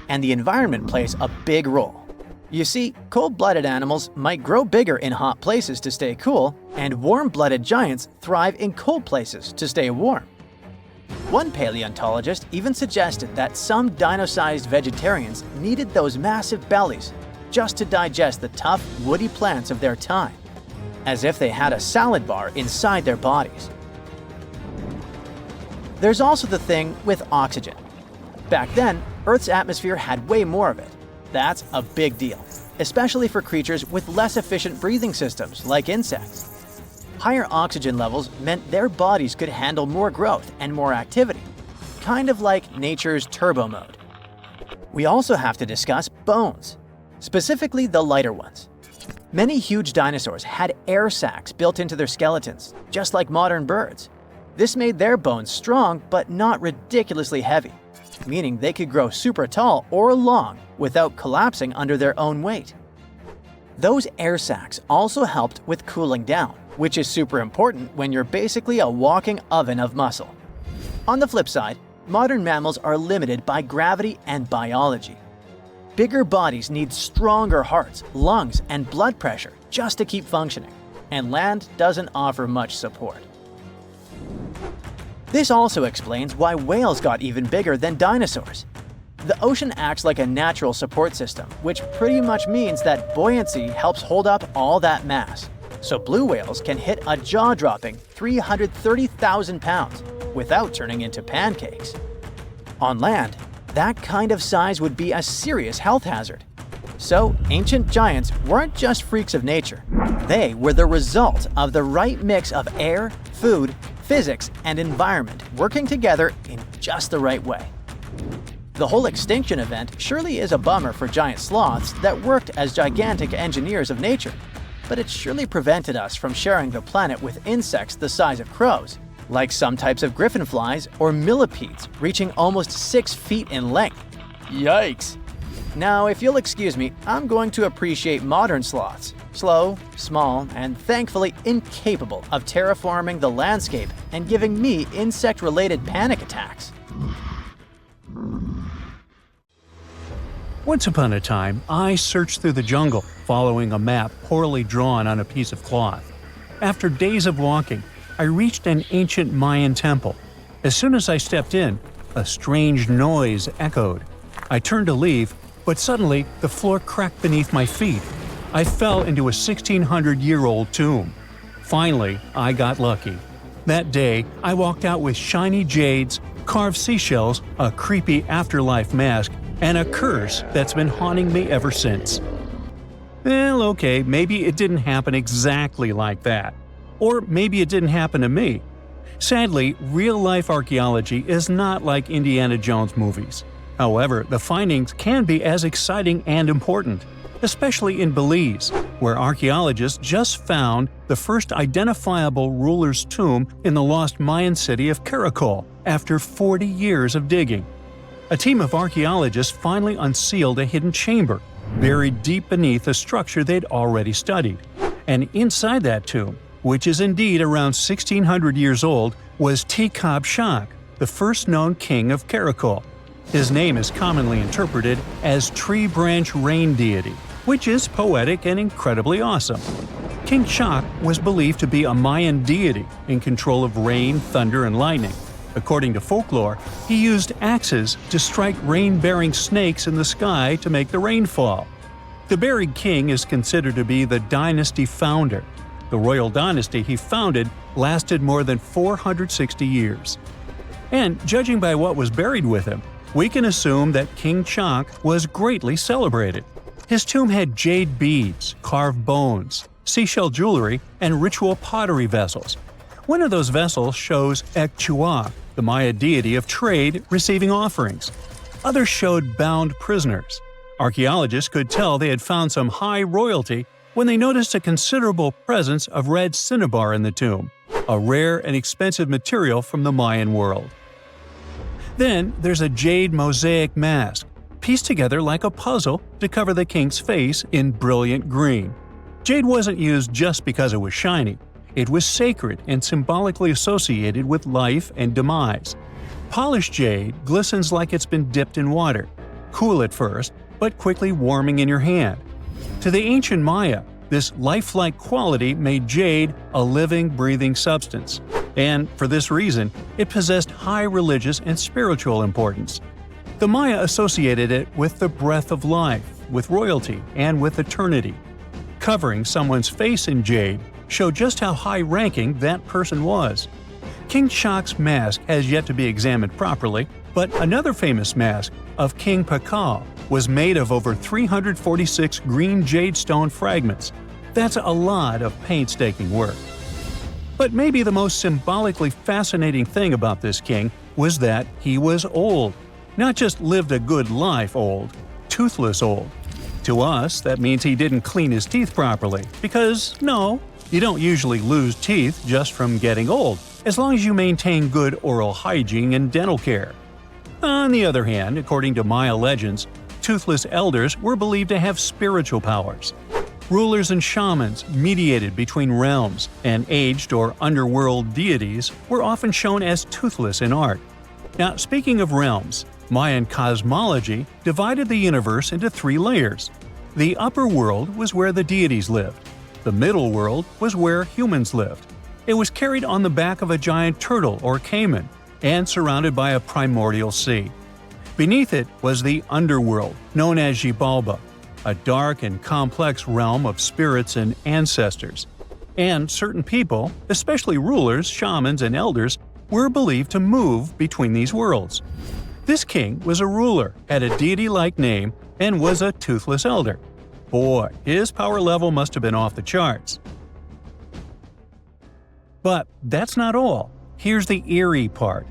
S3: And the environment plays a big role. You see, cold-blooded animals might grow bigger in hot places to stay cool, and warm-blooded giants thrive in cold places to stay warm. One paleontologist even suggested that some dino-sized vegetarians needed those massive bellies just to digest the tough, woody plants of their time, as if they had a salad bar inside their bodies. There's also the thing with oxygen. Back then, Earth's atmosphere had way more of it. That's a big deal, especially for creatures with less efficient breathing systems like insects. Higher oxygen levels meant their bodies could handle more growth and more activity, kind of like nature's turbo mode. We also have to discuss bones, specifically the lighter ones. Many huge dinosaurs had air sacs built into their skeletons, just like modern birds. This made their bones strong but not ridiculously heavy, meaning they could grow super tall or long without collapsing under their own weight. Those air sacs also helped with cooling down, which is super important when you're basically a walking oven of muscle. On the flip side, modern mammals are limited by gravity and biology. Bigger bodies need stronger hearts, lungs, and blood pressure just to keep functioning, and land doesn't offer much support. This also explains why whales got even bigger than dinosaurs. The ocean acts like a natural support system, which pretty much means that buoyancy helps hold up all that mass. So blue whales can hit a jaw-dropping 330,000 pounds without turning into pancakes. On land, that kind of size would be a serious health hazard. So ancient giants weren't just freaks of nature. They were the result of the right mix of air, food, physics, and environment working together in just the right way. The whole extinction event surely is a bummer for giant sloths that worked as gigantic engineers of nature, but it surely prevented us from sharing the planet with insects the size of crows, like some types of griffinflies or millipedes reaching almost 6 feet in length. Yikes! Now, if you'll excuse me, I'm going to appreciate modern sloths. Slow, small, and thankfully incapable of terraforming the landscape and giving me insect-related panic attacks.
S1: Once upon a time, I searched through the jungle, following a map poorly drawn on a piece of cloth. After days of walking, I reached an ancient Mayan temple. As soon as I stepped in, a strange noise echoed. I turned to leave, but suddenly the floor cracked beneath my feet. I fell into a 1,600-year-old tomb. Finally, I got lucky. That day, I walked out with shiny jades, carved seashells, a creepy afterlife mask, and a curse that's been haunting me ever since. Well, okay, maybe it didn't happen exactly like that. Or maybe it didn't happen to me. Sadly, real-life archaeology is not like Indiana Jones movies. However, the findings can be as exciting and important, especially in Belize, where archaeologists just found the first identifiable ruler's tomb in the lost Mayan city of Caracol after 40 years of digging. A team of archaeologists finally unsealed a hidden chamber, buried deep beneath a structure they'd already studied. And inside that tomb, which is indeed around 1,600 years old, was Tekab Shak, the first known king of Caracol. His name is commonly interpreted as tree branch rain deity, which is poetic and incredibly awesome. King Chak was believed to be a Mayan deity in control of rain, thunder, and lightning. According to folklore, he used axes to strike rain-bearing snakes in the sky to make the rain fall. The buried king is considered to be the dynasty founder. The royal dynasty he founded lasted more than 460 years. And judging by what was buried with him, we can assume that King Chak was greatly celebrated. His tomb had jade beads, carved bones, seashell jewelry, and ritual pottery vessels. One of those vessels shows Ekchua, the Maya deity of trade, receiving offerings. Others showed bound prisoners. Archaeologists could tell they had found some high royalty when they noticed a considerable presence of red cinnabar in the tomb, a rare and expensive material from the Mayan world. Then there's a jade mosaic mask, pieced together like a puzzle to cover the king's face in brilliant green. Jade wasn't used just because it was shiny. It was sacred and symbolically associated with life and demise. Polished jade glistens like it's been dipped in water, cool at first, but quickly warming in your hand. To the ancient Maya, this lifelike quality made jade a living, breathing substance. And for this reason, it possessed high religious and spiritual importance. The Maya associated it with the breath of life, with royalty, and with eternity. Covering someone's face in jade showed just how high-ranking that person was. King Chak's mask has yet to be examined properly, but another famous mask of King Pakal was made of over 346 green jade stone fragments. That's a lot of painstaking work. But maybe the most symbolically fascinating thing about this king was that he was old. Not just lived a good life old, toothless old. To us, that means he didn't clean his teeth properly, because no, you don't usually lose teeth just from getting old, as long as you maintain good oral hygiene and dental care. On the other hand, according to Maya legends, toothless elders were believed to have spiritual powers. Rulers and shamans mediated between realms, and aged or underworld deities were often shown as toothless in art. Now, speaking of realms, Mayan cosmology divided the universe into three layers. The upper world was where the deities lived. The middle world was where humans lived. It was carried on the back of a giant turtle or caiman, and surrounded by a primordial sea. Beneath it was the underworld, known as Xibalba, a dark and complex realm of spirits and ancestors. And certain people, especially rulers, shamans, and elders, were believed to move between these worlds. This king was a ruler, had a deity-like name, and was a toothless elder. Boy, his power level must have been off the charts. But that's not all. Here's the eerie part.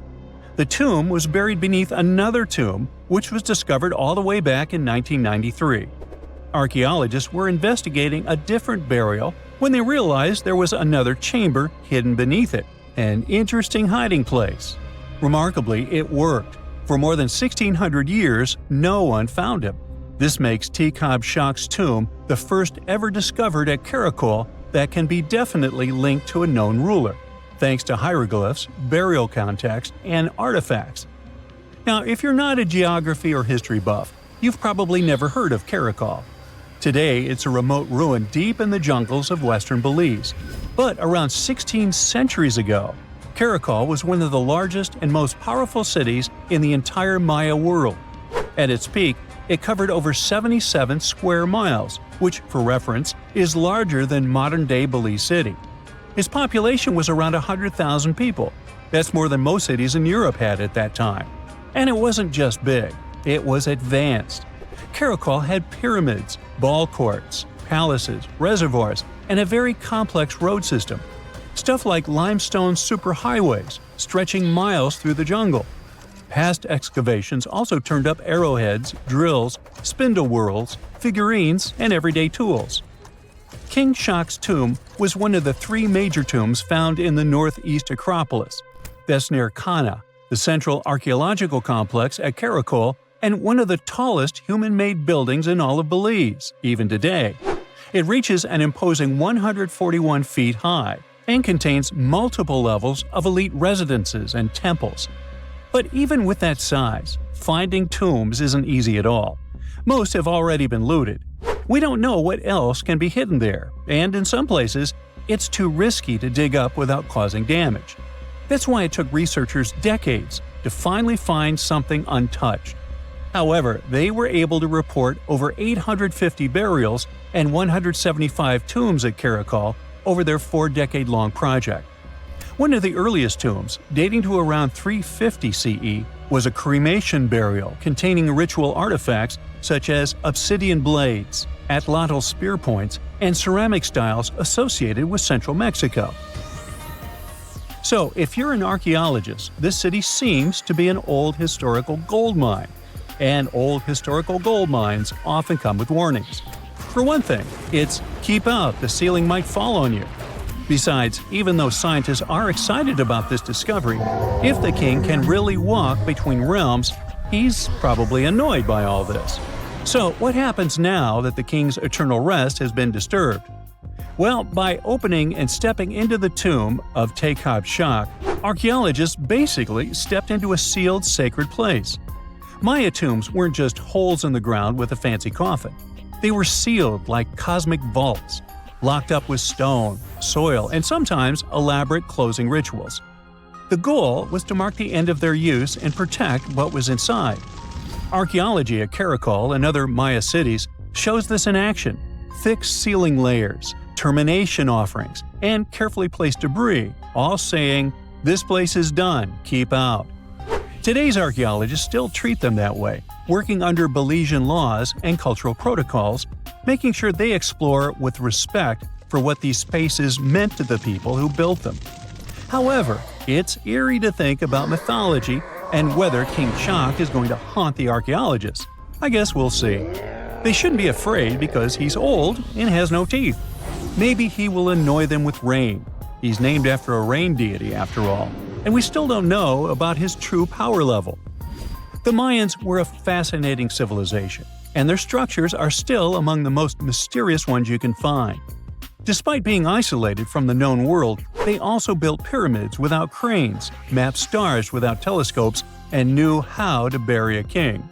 S1: The tomb was buried beneath another tomb, which was discovered all the way back in 1993. Archaeologists were investigating a different burial when they realized there was another chamber hidden beneath it, an interesting hiding place. Remarkably, it worked. For more than 1,600 years, no one found him. This makes Tikab Shak's tomb the first ever discovered at Karakol that can be definitely linked to a known ruler, thanks to hieroglyphs, burial context, and artifacts. Now, if you're not a geography or history buff, you've probably never heard of Karakol. Today, it's a remote ruin deep in the jungles of western Belize. But around 16 centuries ago, Karakol was one of the largest and most powerful cities in the entire Maya world. At its peak, it covered over 77 square miles, which, for reference, is larger than modern-day Belize City. Its population was around 100,000 people. That's more than most cities in Europe had at that time. And it wasn't just big, it was advanced. Karakol had pyramids, ball courts, palaces, reservoirs, and a very complex road system. Stuff like limestone superhighways stretching miles through the jungle. Past excavations also turned up arrowheads, drills, spindle whorls, figurines, and everyday tools. King Shak's tomb was one of the three major tombs found in the northeast Acropolis. That's near Kana, the central archaeological complex at Karakol, and one of the tallest human-made buildings in all of Belize, even today. It reaches an imposing 141 feet high and contains multiple levels of elite residences and temples. But even with that size, finding tombs isn't easy at all. Most have already been looted. We don't know what else can be hidden there, and in some places, it's too risky to dig up without causing damage. That's why it took researchers decades to finally find something untouched. However, they were able to report over 850 burials and 175 tombs at Karakol over their 4-decade-long project. One of the earliest tombs, dating to around 350 CE, was a cremation burial containing ritual artifacts such as obsidian blades, atlatl spear points, and ceramic styles associated with central Mexico. So, if you're an archaeologist, this city seems to be an old historical gold mine. And old historical gold mines often come with warnings. For one thing, it's "keep out, the ceiling might fall on you." Besides, even though scientists are excited about this discovery, if the king can really walk between realms, he's probably annoyed by all this. So, what happens now that the king's eternal rest has been disturbed? Well, by opening and stepping into the tomb of Tekhab Shak, archaeologists basically stepped into a sealed sacred place. Maya tombs weren't just holes in the ground with a fancy coffin. They were sealed like cosmic vaults, locked up with stone, soil, and sometimes elaborate closing rituals. The goal was to mark the end of their use and protect what was inside. Archaeology at Karakol and other Maya cities shows this in action: thick ceiling layers, termination offerings, and carefully placed debris, all saying, "This place is done, keep out." Today's archaeologists still treat them that way, working under Belizean laws and cultural protocols, making sure they explore with respect for what these spaces meant to the people who built them. However, it's eerie to think about mythology and whether King Shak is going to haunt the archaeologists. I guess we'll see. They shouldn't be afraid because he's old and has no teeth. Maybe he will annoy them with rain. He's named after a rain deity, after all, and we still don't know about his true power level. The Mayans were a fascinating civilization, and their structures are still among the most mysterious ones you can find. Despite being isolated from the known world, they also built pyramids without cranes, mapped stars without telescopes, and knew how to bury a king.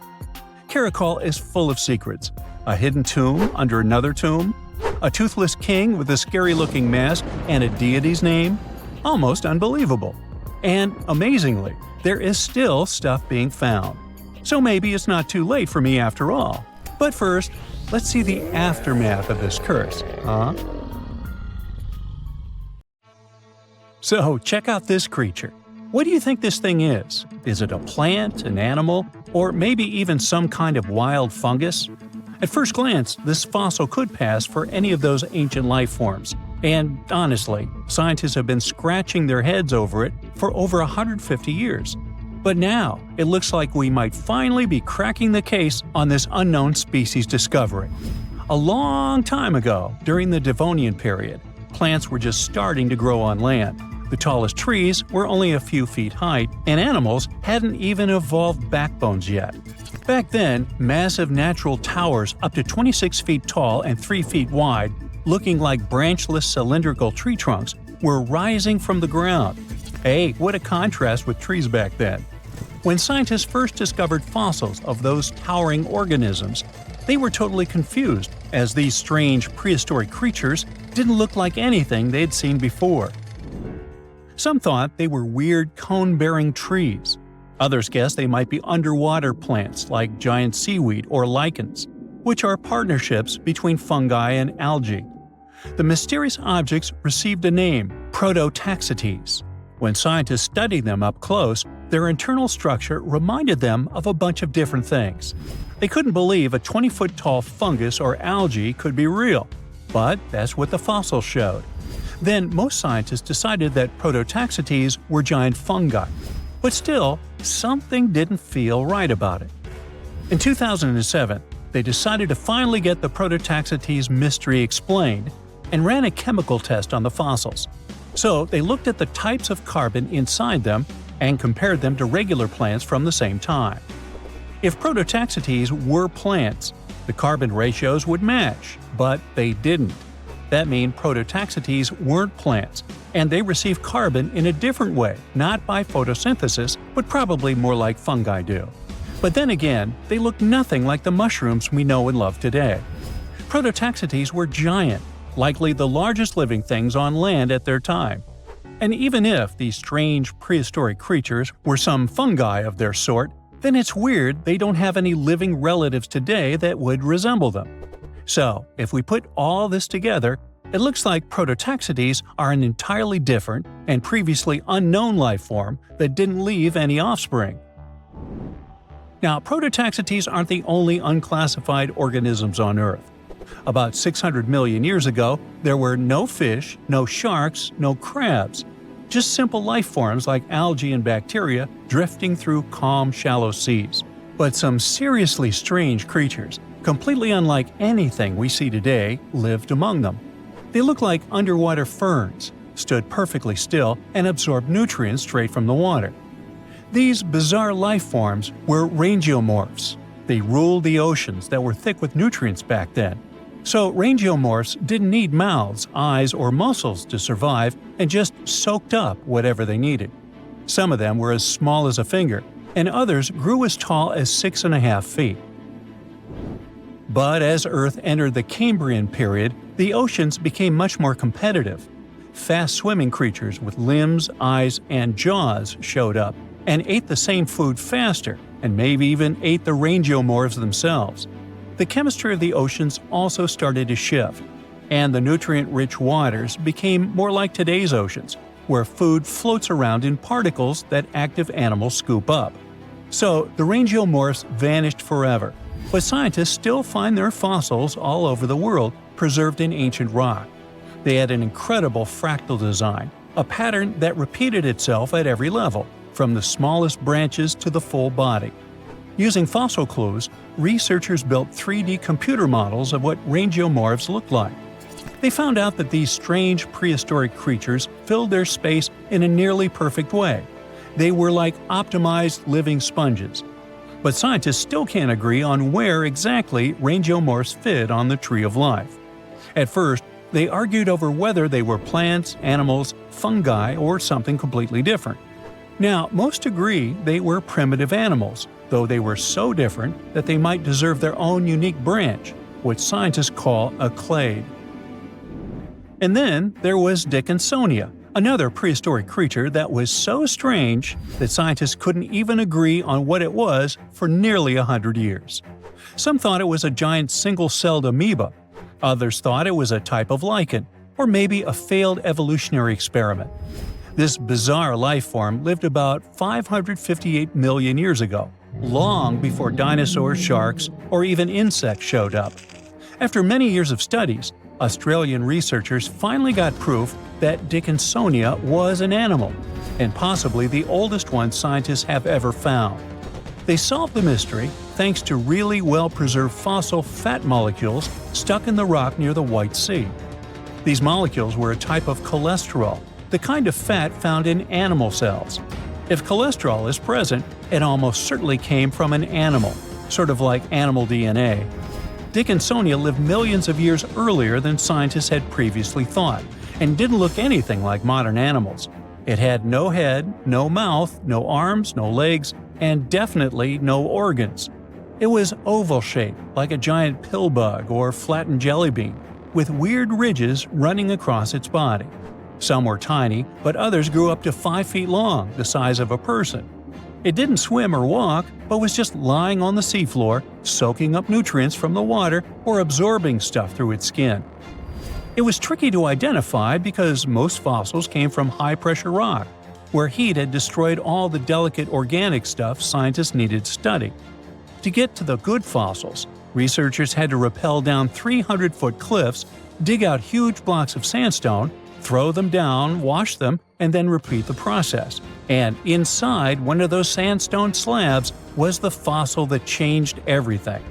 S1: Karakol is full of secrets: a hidden tomb under another tomb, a toothless king with a scary-looking mask and a deity's name. Almost unbelievable. And amazingly, there is still stuff being found. So maybe it's not too late for me after all. But first, let's see the aftermath of this curse, huh? So check out this creature. What do you think this thing is? Is it a plant, an animal, or maybe even some kind of wild fungus? At first glance, this fossil could pass for any of those ancient life forms. And honestly, scientists have been scratching their heads over it for over 150 years. But now, it looks like we might finally be cracking the case on this unknown species discovery. A long time ago, during the Devonian period, plants were just starting to grow on land. The tallest trees were only a few feet high, and animals hadn't even evolved backbones yet. Back then, massive natural towers up to 26 feet tall and 3 feet wide, looking like branchless cylindrical tree trunks, were rising from the ground. Hey, what a contrast with trees back then. When scientists first discovered fossils of those towering organisms, they were totally confused, as these strange prehistoric creatures didn't look like anything they'd seen before. Some thought they were weird cone-bearing trees. Others guessed they might be underwater plants like giant seaweed or lichens, which are partnerships between fungi and algae. The mysterious objects received a name, Prototaxites. When scientists studied them up close, their internal structure reminded them of a bunch of different things. They couldn't believe a 20-foot-tall fungus or algae could be real, but that's what the fossils showed. Then most scientists decided that Prototaxites were giant fungi. But still, something didn't feel right about it. In 2007, they decided to finally get the Prototaxites mystery explained and ran a chemical test on the fossils. So they looked at the types of carbon inside them and compared them to regular plants from the same time. If Prototaxites were plants, the carbon ratios would match, but they didn't. That means Prototaxites weren't plants, And they receive carbon in a different way, not by photosynthesis, but probably more like fungi do. But then again, they look nothing like the mushrooms we know and love today. Prototaxites were giant, likely the largest living things on land at their time. And even if these strange prehistoric creatures were some fungi of their sort, then it's weird they don't have any living relatives today that would resemble them. So, if we put all this together, it looks like Prototaxites are an entirely different and previously unknown life form that didn't leave any offspring. Now, Prototaxites aren't the only unclassified organisms on Earth. About 600 million years ago, there were no fish, no sharks, no crabs. Just simple life forms like algae and bacteria drifting through calm, shallow seas. But some seriously strange creatures, completely unlike anything we see today, lived among them. They looked like underwater ferns, stood perfectly still, and absorbed nutrients straight from the water. These bizarre life forms were rangeomorphs. They ruled the oceans that were thick with nutrients back then. So rangeomorphs didn't need mouths, eyes, or muscles to survive and just soaked up whatever they needed. Some of them were as small as a finger, and others grew as tall as 6.5 feet. But as Earth entered the Cambrian period, the oceans became much more competitive. Fast-swimming creatures with limbs, eyes, and jaws showed up and ate the same food faster, and maybe even ate the rangeomorphs themselves. The chemistry of the oceans also started to shift, and the nutrient-rich waters became more like today's oceans, where food floats around in particles that active animals scoop up. So the rangeomorphs vanished forever, but scientists still find their fossils all over the world preserved in ancient rock. They had an incredible fractal design, a pattern that repeated itself at every level, from the smallest branches to the full body. Using fossil clues, researchers built 3D computer models of what rangeomorphs looked like. They found out that these strange prehistoric creatures filled their space in a nearly perfect way. They were like optimized living sponges. But scientists still can't agree on where exactly rangeomorphs fit on the tree of life. At first, they argued over whether they were plants, animals, fungi, or something completely different. Now, most agree they were primitive animals, though they were so different that they might deserve their own unique branch, what scientists call a clade. And then there was Dickinsonia, another prehistoric creature that was so strange that scientists couldn't even agree on what it was for nearly 100 years. Some thought it was a giant single-celled amoeba. Others thought it was a type of lichen, or maybe a failed evolutionary experiment. This bizarre life form lived about 558 million years ago, long before dinosaurs, sharks, or even insects showed up. After many years of studies, Australian researchers finally got proof that Dickinsonia was an animal, and possibly the oldest one scientists have ever found. They solved the mystery thanks to really well-preserved fossil fat molecules stuck in the rock near the White Sea. These molecules were a type of cholesterol, the kind of fat found in animal cells. If cholesterol is present, it almost certainly came from an animal, sort of like animal DNA. Dickinsonia lived millions of years earlier than scientists had previously thought, and didn't look anything like modern animals. It had no head, no mouth, no arms, no legs, and definitely no organs. It was oval-shaped, like a giant pill bug or flattened jelly bean, with weird ridges running across its body. Some were tiny, but others grew up to 5 feet long, the size of a person. It didn't swim or walk, but was just lying on the seafloor, soaking up nutrients from the water or absorbing stuff through its skin. It was tricky to identify because most fossils came from high-pressure rock, where heat had destroyed all the delicate organic stuff scientists needed to study. To get to the good fossils, researchers had to rappel down 300-foot cliffs, dig out huge blocks of sandstone, throw them down, wash them, and then repeat the process. And inside one of those sandstone slabs was the fossil that changed everything.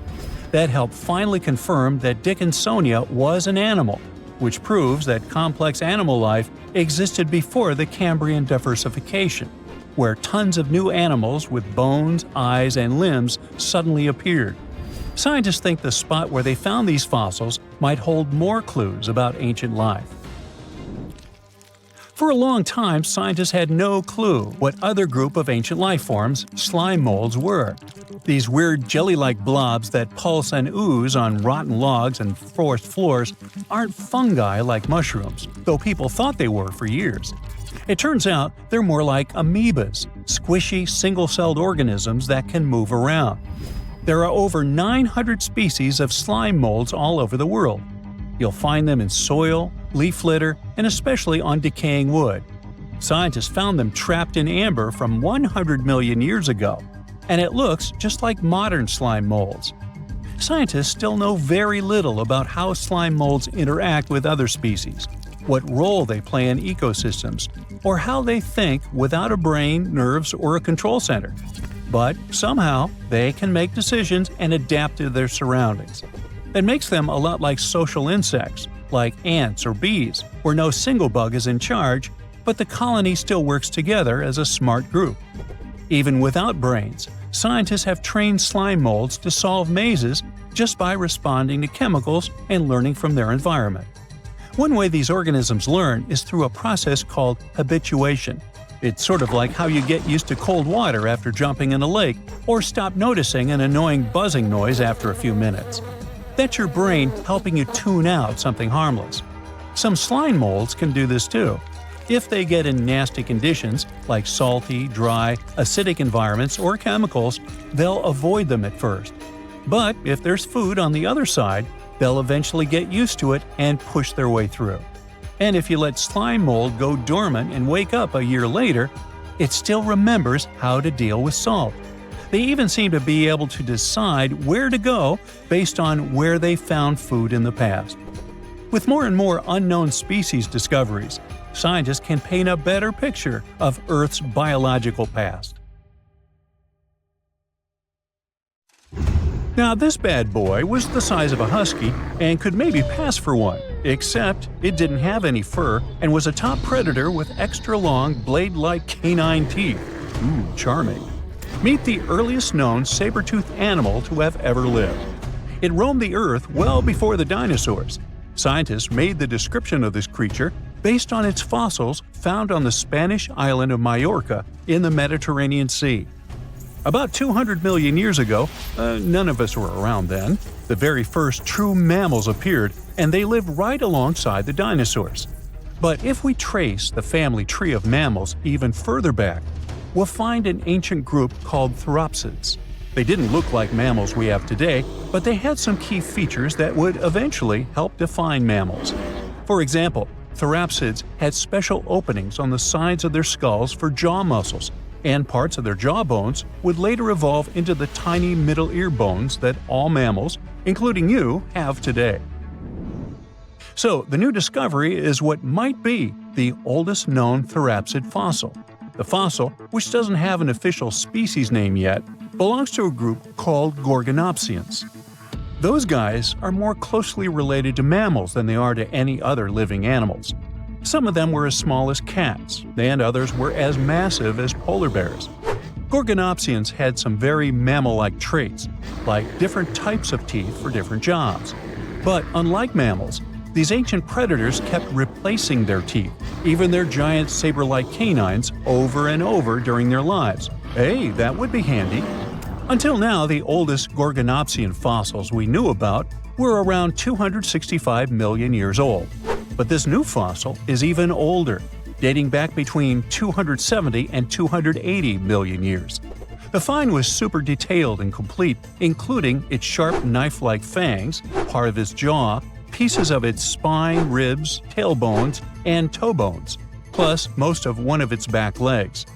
S1: That helped finally confirm that Dickinsonia was an animal, which proves that complex animal life existed before the Cambrian diversification, where tons of new animals with bones, eyes, and limbs suddenly appeared. Scientists think the spot where they found these fossils might hold more clues about ancient life. For a long time, scientists had no clue what other group of ancient life forms, slime molds, were. These weird jelly-like blobs that pulse and ooze on rotten logs and forest floors aren't fungi like mushrooms, though people thought they were for years. It turns out they're more like amoebas, squishy, single-celled organisms that can move around. There are over 900 species of slime molds all over the world. You'll find them in soil, leaf litter, and especially on decaying wood. Scientists found them trapped in amber from 100 million years ago, and it looks just like modern slime molds. Scientists still know very little about how slime molds interact with other species, what role they play in ecosystems, or how they think without a brain, nerves, or a control center. But somehow, they can make decisions and adapt to their surroundings. That makes them a lot like social insects, like ants or bees, where no single bug is in charge, but the colony still works together as a smart group. Even without brains, scientists have trained slime molds to solve mazes just by responding to chemicals and learning from their environment. One way these organisms learn is through a process called habituation. It's sort of like how you get used to cold water after jumping in a lake, or stop noticing an annoying buzzing noise after a few minutes. That's your brain helping you tune out something harmless. Some slime molds can do this too. If they get in nasty conditions, like salty, dry, acidic environments or chemicals, they'll avoid them at first. But if there's food on the other side, they'll eventually get used to it and push their way through. And if you let slime mold go dormant and wake up a year later, it still remembers how to deal with salt. They even seem to be able to decide where to go based on where they found food in the past. With more and more unknown species discoveries, scientists can paint a better picture of Earth's biological past. Now, this bad boy was the size of a husky and could maybe pass for one, except it didn't have any fur and was a top predator with extra long, blade-like canine teeth. Ooh, charming. Meet the earliest known saber-toothed animal to have ever lived. It roamed the Earth well before the dinosaurs. Scientists made the description of this creature based on its fossils found on the Spanish island of Majorca in the Mediterranean Sea. About 200 million years ago, none of us were around then, the very first true mammals appeared, and they lived right alongside the dinosaurs. But if we trace the family tree of mammals even further back, we'll find an ancient group called theropsids. They didn't look like mammals we have today, but they had some key features that would eventually help define mammals. For example, theropsids had special openings on the sides of their skulls for jaw muscles, and parts of their jaw bones would later evolve into the tiny middle ear bones that all mammals, including you, have today. So, the new discovery is what might be the oldest known theropsid fossil. The fossil, which doesn't have an official species name yet, belongs to a group called Gorgonopsians. Those guys are more closely related to mammals than they are to any other living animals. Some of them were as small as cats, and others were as massive as polar bears. Gorgonopsians had some very mammal-like traits, like different types of teeth for different jobs. But unlike mammals, these ancient predators kept replacing their teeth, even their giant saber-like canines, over and over during their lives. Hey, that would be handy. Until now, the oldest Gorgonopsian fossils we knew about were around 265 million years old. But this new fossil is even older, dating back between 270 and 280 million years. The find was super detailed and complete, including its sharp knife-like fangs, part of its jaw, pieces of its spine, ribs, tailbones, and toe bones, plus most of one of its back legs.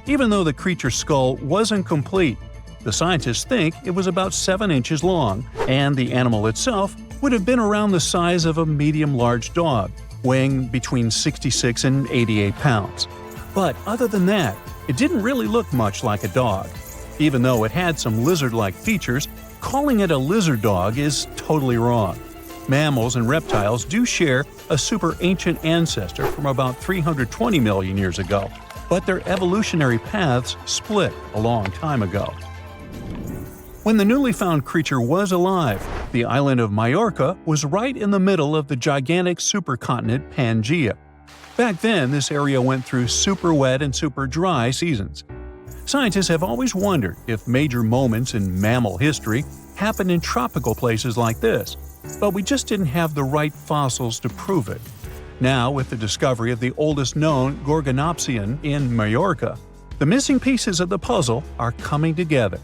S1: Even though the creature's skull wasn't complete, the scientists think it was about 7 inches long, and the animal itself would have been around the size of a medium-large dog, weighing between 66 and 88 pounds. But other than that, it didn't really look much like a dog. Even though it had some lizard-like features, calling it a lizard dog is totally wrong. Mammals and reptiles do share a super ancient ancestor from about 320 million years ago, but their evolutionary paths split a long time ago. When the newly found creature was alive, the island of Majorca was right in the middle of the gigantic supercontinent Pangaea. Back then, this area went through super wet and super dry seasons. Scientists have always wondered if major moments in mammal history happened in tropical places like this, but we just didn't have the right fossils to prove it. Now, with the discovery of the oldest known Gorgonopsian in Majorca, the missing pieces of the puzzle are coming together.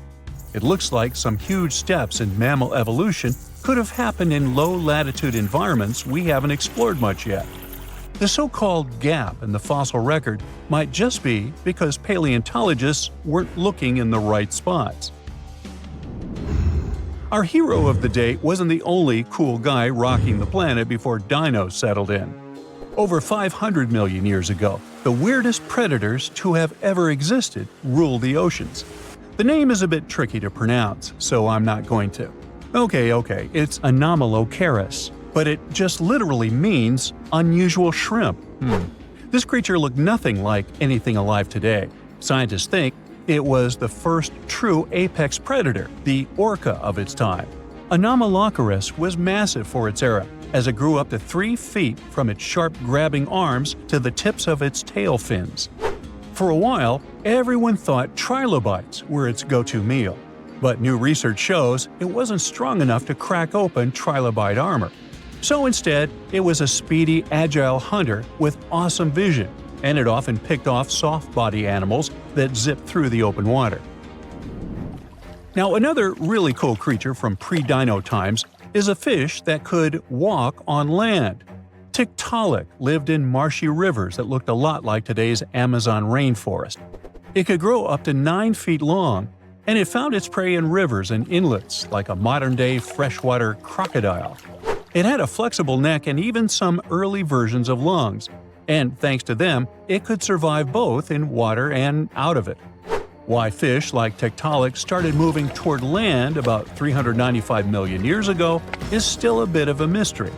S1: It looks like some huge steps in mammal evolution could have happened in low-latitude environments we haven't explored much yet. The so-called gap in the fossil record might just be because paleontologists weren't looking in the right spots. Our hero of the day wasn't the only cool guy rocking the planet before dinos settled in. Over 500 million years ago, the weirdest predators to have ever existed ruled the oceans. The name is a bit tricky to pronounce, so I'm not going to. Okay, it's Anomalocaris, but it just literally means unusual shrimp. This creature looked nothing like anything alive today. Scientists think it was the first true apex predator, the orca of its time. Anomalocaris was massive for its era, as it grew up to 3 feet from its sharp grabbing arms to the tips of its tail fins. For a while, everyone thought trilobites were its go-to meal, but new research shows it wasn't strong enough to crack open trilobite armor. So instead, it was a speedy, agile hunter with awesome vision, and it often picked off soft-body animals that zipped through the open water. Now, another really cool creature from pre-dino times is a fish that could walk on land. Tiktaalik lived in marshy rivers that looked a lot like today's Amazon rainforest. It could grow up to 9 feet long, and it found its prey in rivers and inlets like a modern-day freshwater crocodile. It had a flexible neck and even some early versions of lungs, and thanks to them, it could survive both in water and out of it. Why fish like Tiktaalik started moving toward land about 395 million years ago is still a bit of a mystery.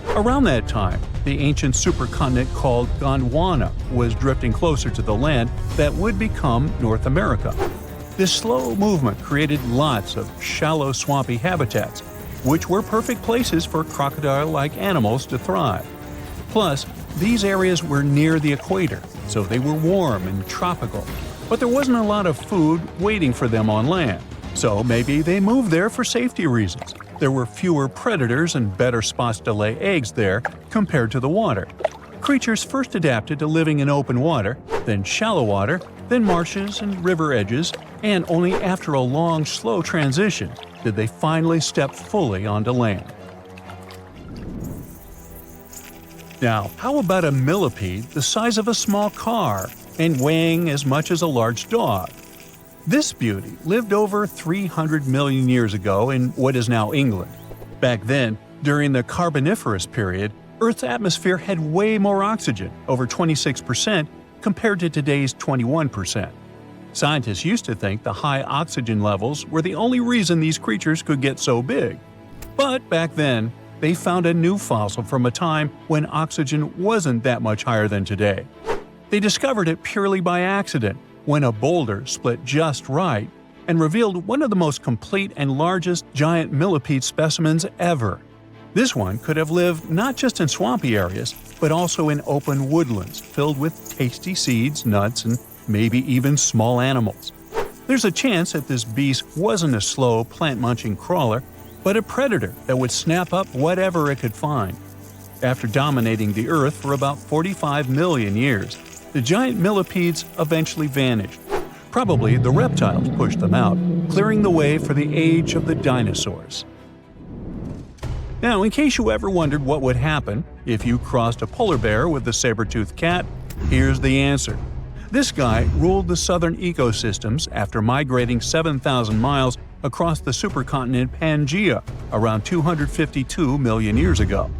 S1: Around that time, the ancient supercontinent called Gondwana was drifting closer to the land that would become North America. This slow movement created lots of shallow, swampy habitats, which were perfect places for crocodile-like animals to thrive. Plus, these areas were near the equator, so they were warm and tropical, but there wasn't a lot of food waiting for them on land, so maybe they moved there for safety reasons. There were fewer predators and better spots to lay eggs there compared to the water. Creatures first adapted to living in open water, then shallow water, then marshes and river edges, and only after a long, slow transition did they finally step fully onto land. Now, how about a millipede the size of a small car and weighing as much as a large dog? This beauty lived over 300 million years ago in what is now England. Back then, during the Carboniferous period, Earth's atmosphere had way more oxygen, over 26%, compared to today's 21%. Scientists used to think the high oxygen levels were the only reason these creatures could get so big. But back then, they found a new fossil from a time when oxygen wasn't that much higher than today. They discovered it purely by accident when a boulder split just right and revealed one of the most complete and largest giant millipede specimens ever. This one could have lived not just in swampy areas, but also in open woodlands filled with tasty seeds, nuts, and maybe even small animals. There's a chance that this beast wasn't a slow, plant-munching crawler, but a predator that would snap up whatever it could find. After dominating the Earth for about 45 million years, the giant millipedes eventually vanished. Probably the reptiles pushed them out, clearing the way for the age of the dinosaurs. Now, in case you ever wondered what would happen if you crossed a polar bear with a saber-toothed cat, here's the answer. This guy ruled the southern ecosystems after migrating 7,000 miles across the supercontinent Pangaea around 252 million years ago.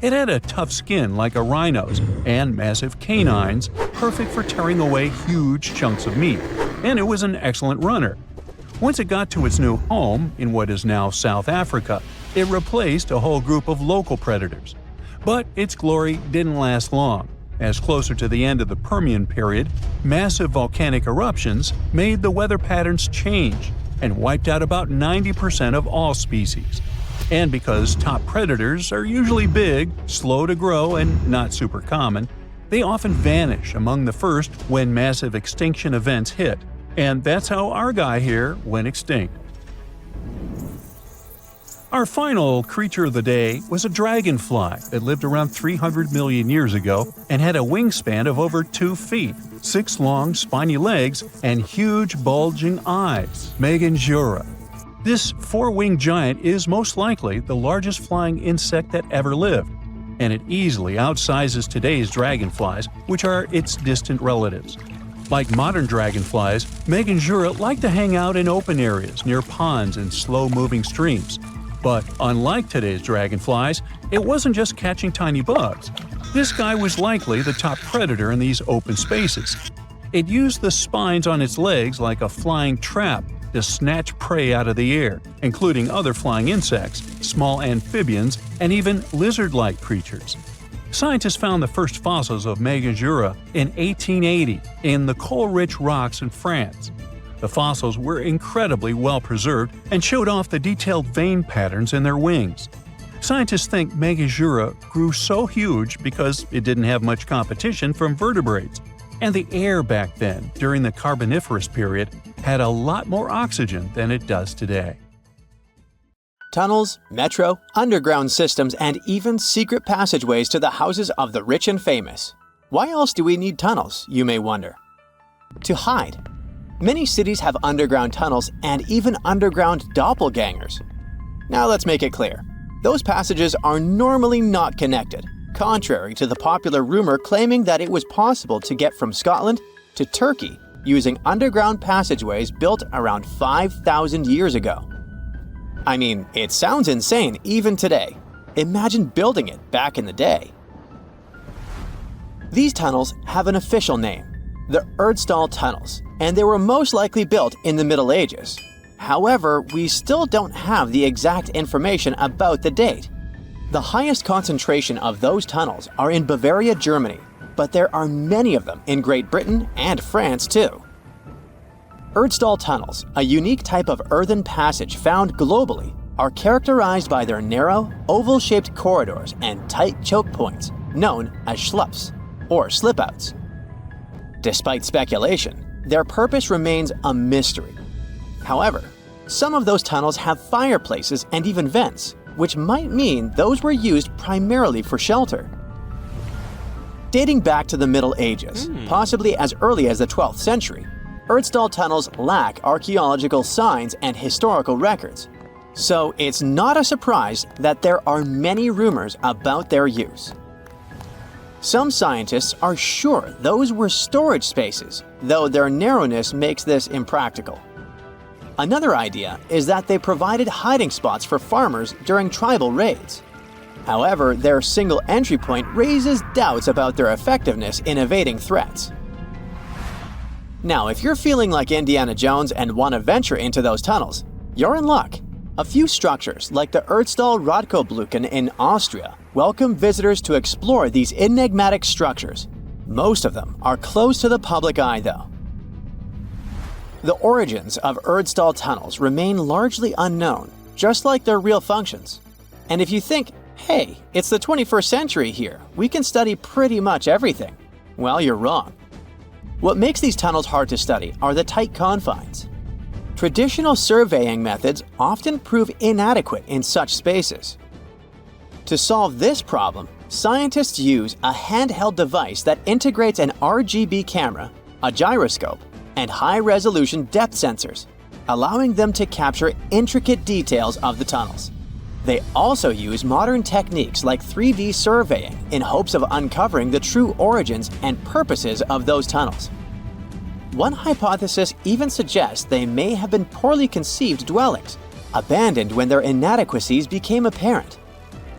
S1: It had a tough skin like a rhino's and massive canines, perfect for tearing away huge chunks of meat, and it was an excellent runner. Once it got to its new home in what is now South Africa, it replaced a whole group of local predators. But its glory didn't last long, as closer to the end of the Permian period, massive volcanic eruptions made the weather patterns change and wiped out about 90% of all species. And because top predators are usually big, slow to grow, and not super common, They often vanish among the first when massive extinction events hit, and that's how our guy here went extinct. Our final creature of the day was a dragonfly that lived around 300 million years ago and had a wingspan of over 2 feet, 6 long, spiny legs, and huge, bulging eyes. Meganjura. This 4-winged giant is most likely the largest flying insect that ever lived, and it easily outsizes today's dragonflies, which are its distant relatives. Like modern dragonflies, Meganjura like to hang out in open areas near ponds and slow-moving streams. But unlike today's dragonflies, it wasn't just catching tiny bugs. This guy was likely the top predator in these open spaces. It used the spines on its legs like a flying trap to snatch prey out of the air, including other flying insects, small amphibians, and even lizard-like creatures. Scientists found the first fossils of Meganjura in 1880 in the coal-rich rocks in France. The fossils were incredibly well preserved and showed off the detailed vein patterns in their wings. Scientists think Meganjura grew so huge because it didn't have much competition from vertebrates, and the air back then, during the Carboniferous period, had a lot more oxygen than it does today.
S2: Tunnels, metro, underground systems, and even secret passageways to the houses of the rich and famous. Why else do we need tunnels, you may wonder? To hide. Many cities have underground tunnels and even underground doppelgangers. Now let's make it clear. Those passages are normally not connected, contrary to the popular rumor claiming that it was possible to get from Scotland to Turkey using underground passageways built around 5,000 years ago. I mean, it sounds insane even today. Imagine building it back in the day. These tunnels have an official name, the Erdstall Tunnels, and they were most likely built in the Middle Ages. However, we still don't have the exact information about the date. The highest concentration of those tunnels are in Bavaria, Germany, but there are many of them in Great Britain and France too. Erdstall tunnels, a unique type of earthen passage found globally, are characterized by their narrow, oval-shaped corridors and tight choke points, known as schlups, or slip-outs. Despite speculation, their purpose remains a mystery. However, some of those tunnels have fireplaces and even vents, which might mean those were used primarily for shelter. Dating back to the Middle Ages, possibly as early as the 12th century, Erdstall tunnels lack archaeological signs and historical records, so it's not a surprise that there are many rumors about their use. Some scientists are sure those were storage spaces, though their narrowness makes this impractical. Another idea is that they provided hiding spots for farmers during tribal raids. However, their single entry point raises doubts about their effectiveness in evading threats. Now, if you're feeling like Indiana Jones and want to venture into those tunnels, you're in luck. A few structures, like the Erdstall Radkobluken in Austria, welcome visitors to explore these enigmatic structures. Most of them are closed to the public eye, though. The origins of Erdstall tunnels remain largely unknown, just like their real functions. And if you think, hey, it's the 21st century here, we can study pretty much everything, well, you're wrong. What makes these tunnels hard to study are the tight confines. Traditional surveying methods often prove inadequate in such spaces. To solve this problem, scientists use a handheld device that integrates an RGB camera, a gyroscope, and high-resolution depth sensors, allowing them to capture intricate details of the tunnels. They also use modern techniques like 3D surveying in hopes of uncovering the true origins and purposes of those tunnels. One hypothesis even suggests they may have been poorly conceived dwellings, abandoned when their inadequacies became apparent.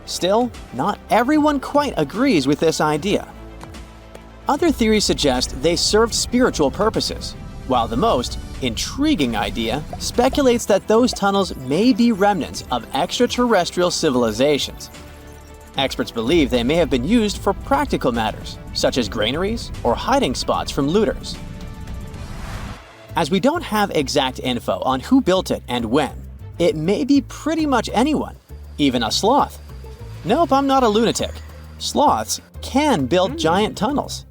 S2: Still, not everyone quite agrees with this idea. Other theories suggest they served spiritual purposes, while the most intriguing idea speculates that those tunnels may be remnants of extraterrestrial civilizations. Experts believe they may have been used for practical matters, such as granaries or hiding spots from looters. As we don't have exact info on who built it and when, it may be pretty much anyone, even a sloth. Nope, I'm not a lunatic. sloths can build giant tunnels.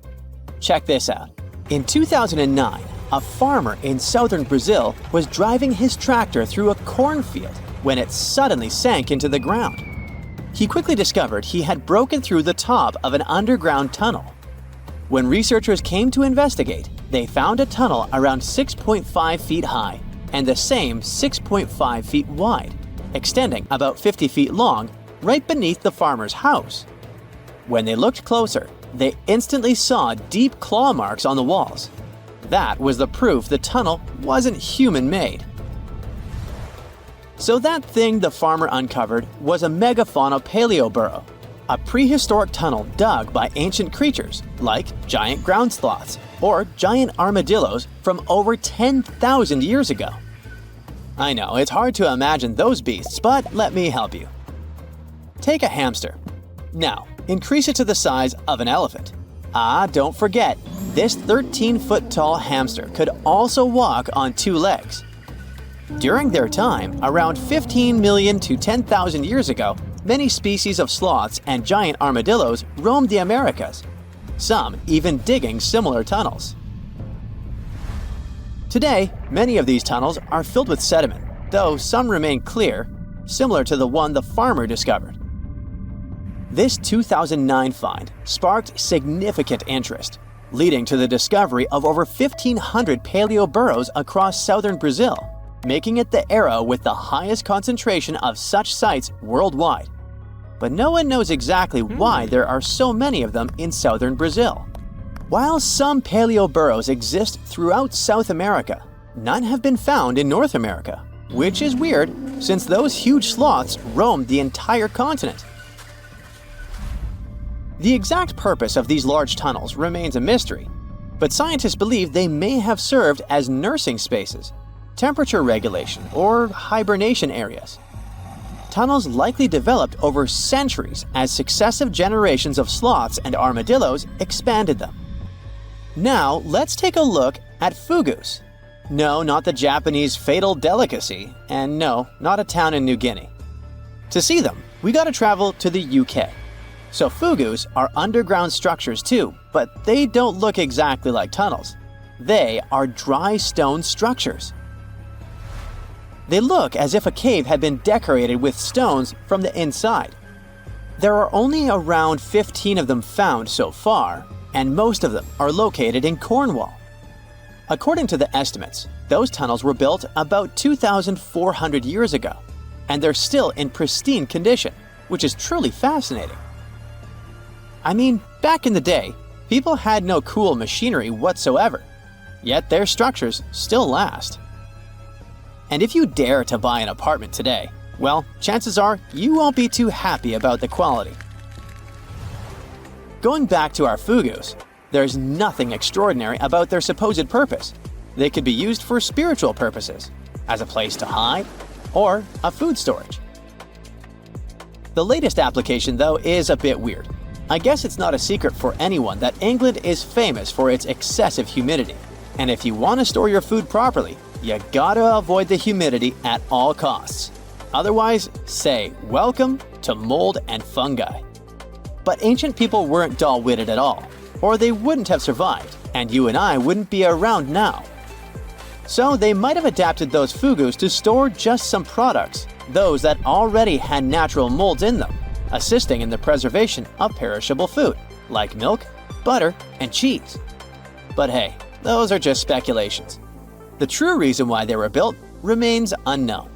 S2: Check this out. In 2009, a farmer in southern Brazil was driving his tractor through a cornfield when it suddenly sank into the ground. He quickly discovered he had broken through the top of an underground tunnel. When researchers came to investigate, they found a tunnel around 6.5 feet high and the same 6.5 feet wide, extending about 50 feet long right beneath the farmer's house. When they looked closer, they instantly saw deep claw marks on the walls. That was the proof the tunnel wasn't human-made. So that thing the farmer uncovered was a megafauna paleoburrow, a prehistoric tunnel dug by ancient creatures like giant ground sloths or giant armadillos from over 10,000 years ago. I know, it's hard to imagine those beasts, but let me help you. Take a hamster. Now, increase it to the size of an elephant. Don't forget, this 13-foot-tall hamster could also walk on 2 legs. During their time, around 15 million to 10,000 years ago, many species of sloths and giant armadillos roamed the Americas, some even digging similar tunnels. Today, many of these tunnels are filled with sediment, though some remain clear, similar to the one the farmer discovered. This 2009 find sparked significant interest, leading to the discovery of over 1,500 paleoburrows across southern Brazil, making it the era with the highest concentration of such sites worldwide. But no one knows exactly why there are so many of them in southern Brazil. While some paleoburrows exist throughout South America, none have been found in North America, which is weird since those huge sloths roamed the entire continent. The exact purpose of these large tunnels remains a mystery, but scientists believe they may have served as nursing spaces, temperature regulation, or hibernation areas. Tunnels likely developed over centuries as successive generations of sloths and armadillos expanded them. Now, let's take a look at fugus. No, not the Japanese fatal delicacy, and no, not a town in New Guinea. To see them, we gotta travel to the UK. So fugus are underground structures too, but they don't look exactly like tunnels. They are dry stone structures. They look as if a cave had been decorated with stones from the inside. There are only around 15 of them found so far, and most of them are located in Cornwall. According to the estimates, those tunnels were built about 2,400 years ago, and they're still in pristine condition, which is truly fascinating. I mean, back in the day, people had no cool machinery whatsoever, yet their structures still last. And if you dare to buy an apartment today, well, chances are you won't be too happy about the quality. Going back to our fugus, there's nothing extraordinary about their supposed purpose. They could be used for spiritual purposes, as a place to hide, or a food storage. The latest application, though, is a bit weird. I guess it's not a secret for anyone that England is famous for its excessive humidity. And if you want to store your food properly, you gotta avoid the humidity at all costs. Otherwise, say welcome to mold and fungi. But ancient people weren't dull-witted at all, or they wouldn't have survived, and you and I wouldn't be around now. So they might have adapted those fugus to store just some products, those that already had natural molds in them, assisting in the preservation of perishable food, like milk, butter, and cheese. But hey, those are just speculations. The true reason why they were built remains unknown.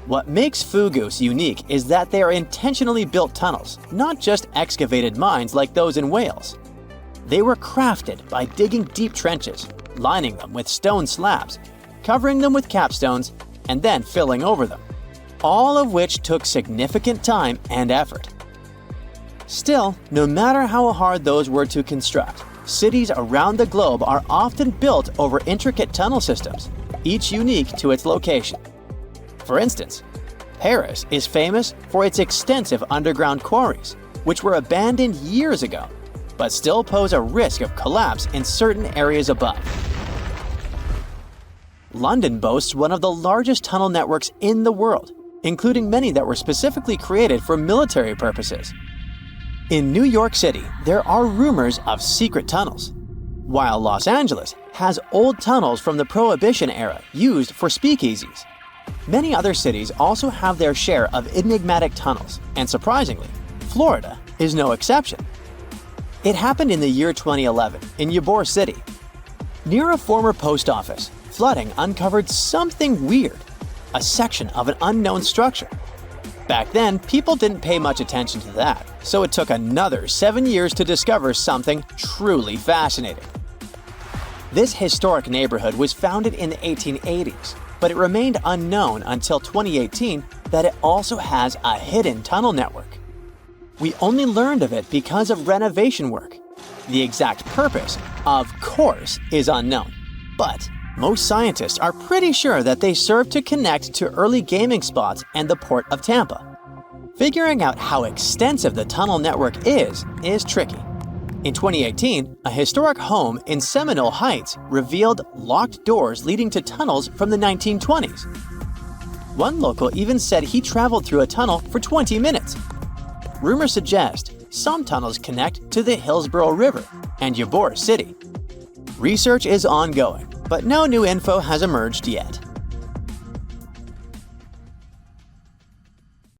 S2: What makes fugus unique is that they are intentionally built tunnels, not just excavated mines like those in Wales. They were crafted by digging deep trenches, lining them with stone slabs, covering them with capstones, and then filling over them, all of which took significant time and effort. Still, no matter how hard those were to construct, cities around the globe are often built over intricate tunnel systems, each unique to its location. For instance, Paris is famous for its extensive underground quarries, which were abandoned years ago, but still pose a risk of collapse in certain areas above. London boasts one of the largest tunnel networks in the world, including many that were specifically created for military purposes. In New York City, there are rumors of secret tunnels, while Los Angeles has old tunnels from the Prohibition era used for speakeasies. Many other cities also have their share of enigmatic tunnels, and surprisingly, Florida is no exception. It happened in the year 2011 in Ybor City. Near a former post office, flooding uncovered something weird, a section of an unknown structure. Back then, people didn't pay much attention to that, so it took another 7 years to discover something truly fascinating. This historic neighborhood was founded in the 1880s, but it remained unknown until 2018 that it also has a hidden tunnel network. We only learned of it because of renovation work. The exact purpose, of course, is unknown, but most scientists are pretty sure that they serve to connect to early gaming spots and the port of Tampa. Figuring out how extensive the tunnel network is tricky. In 2018, a historic home in Seminole Heights revealed locked doors leading to tunnels from the 1920s. One local even said he traveled through a tunnel for 20 minutes. Rumors suggest some tunnels connect to the Hillsborough River and Ybor City. Research is ongoing, but no new info has emerged yet.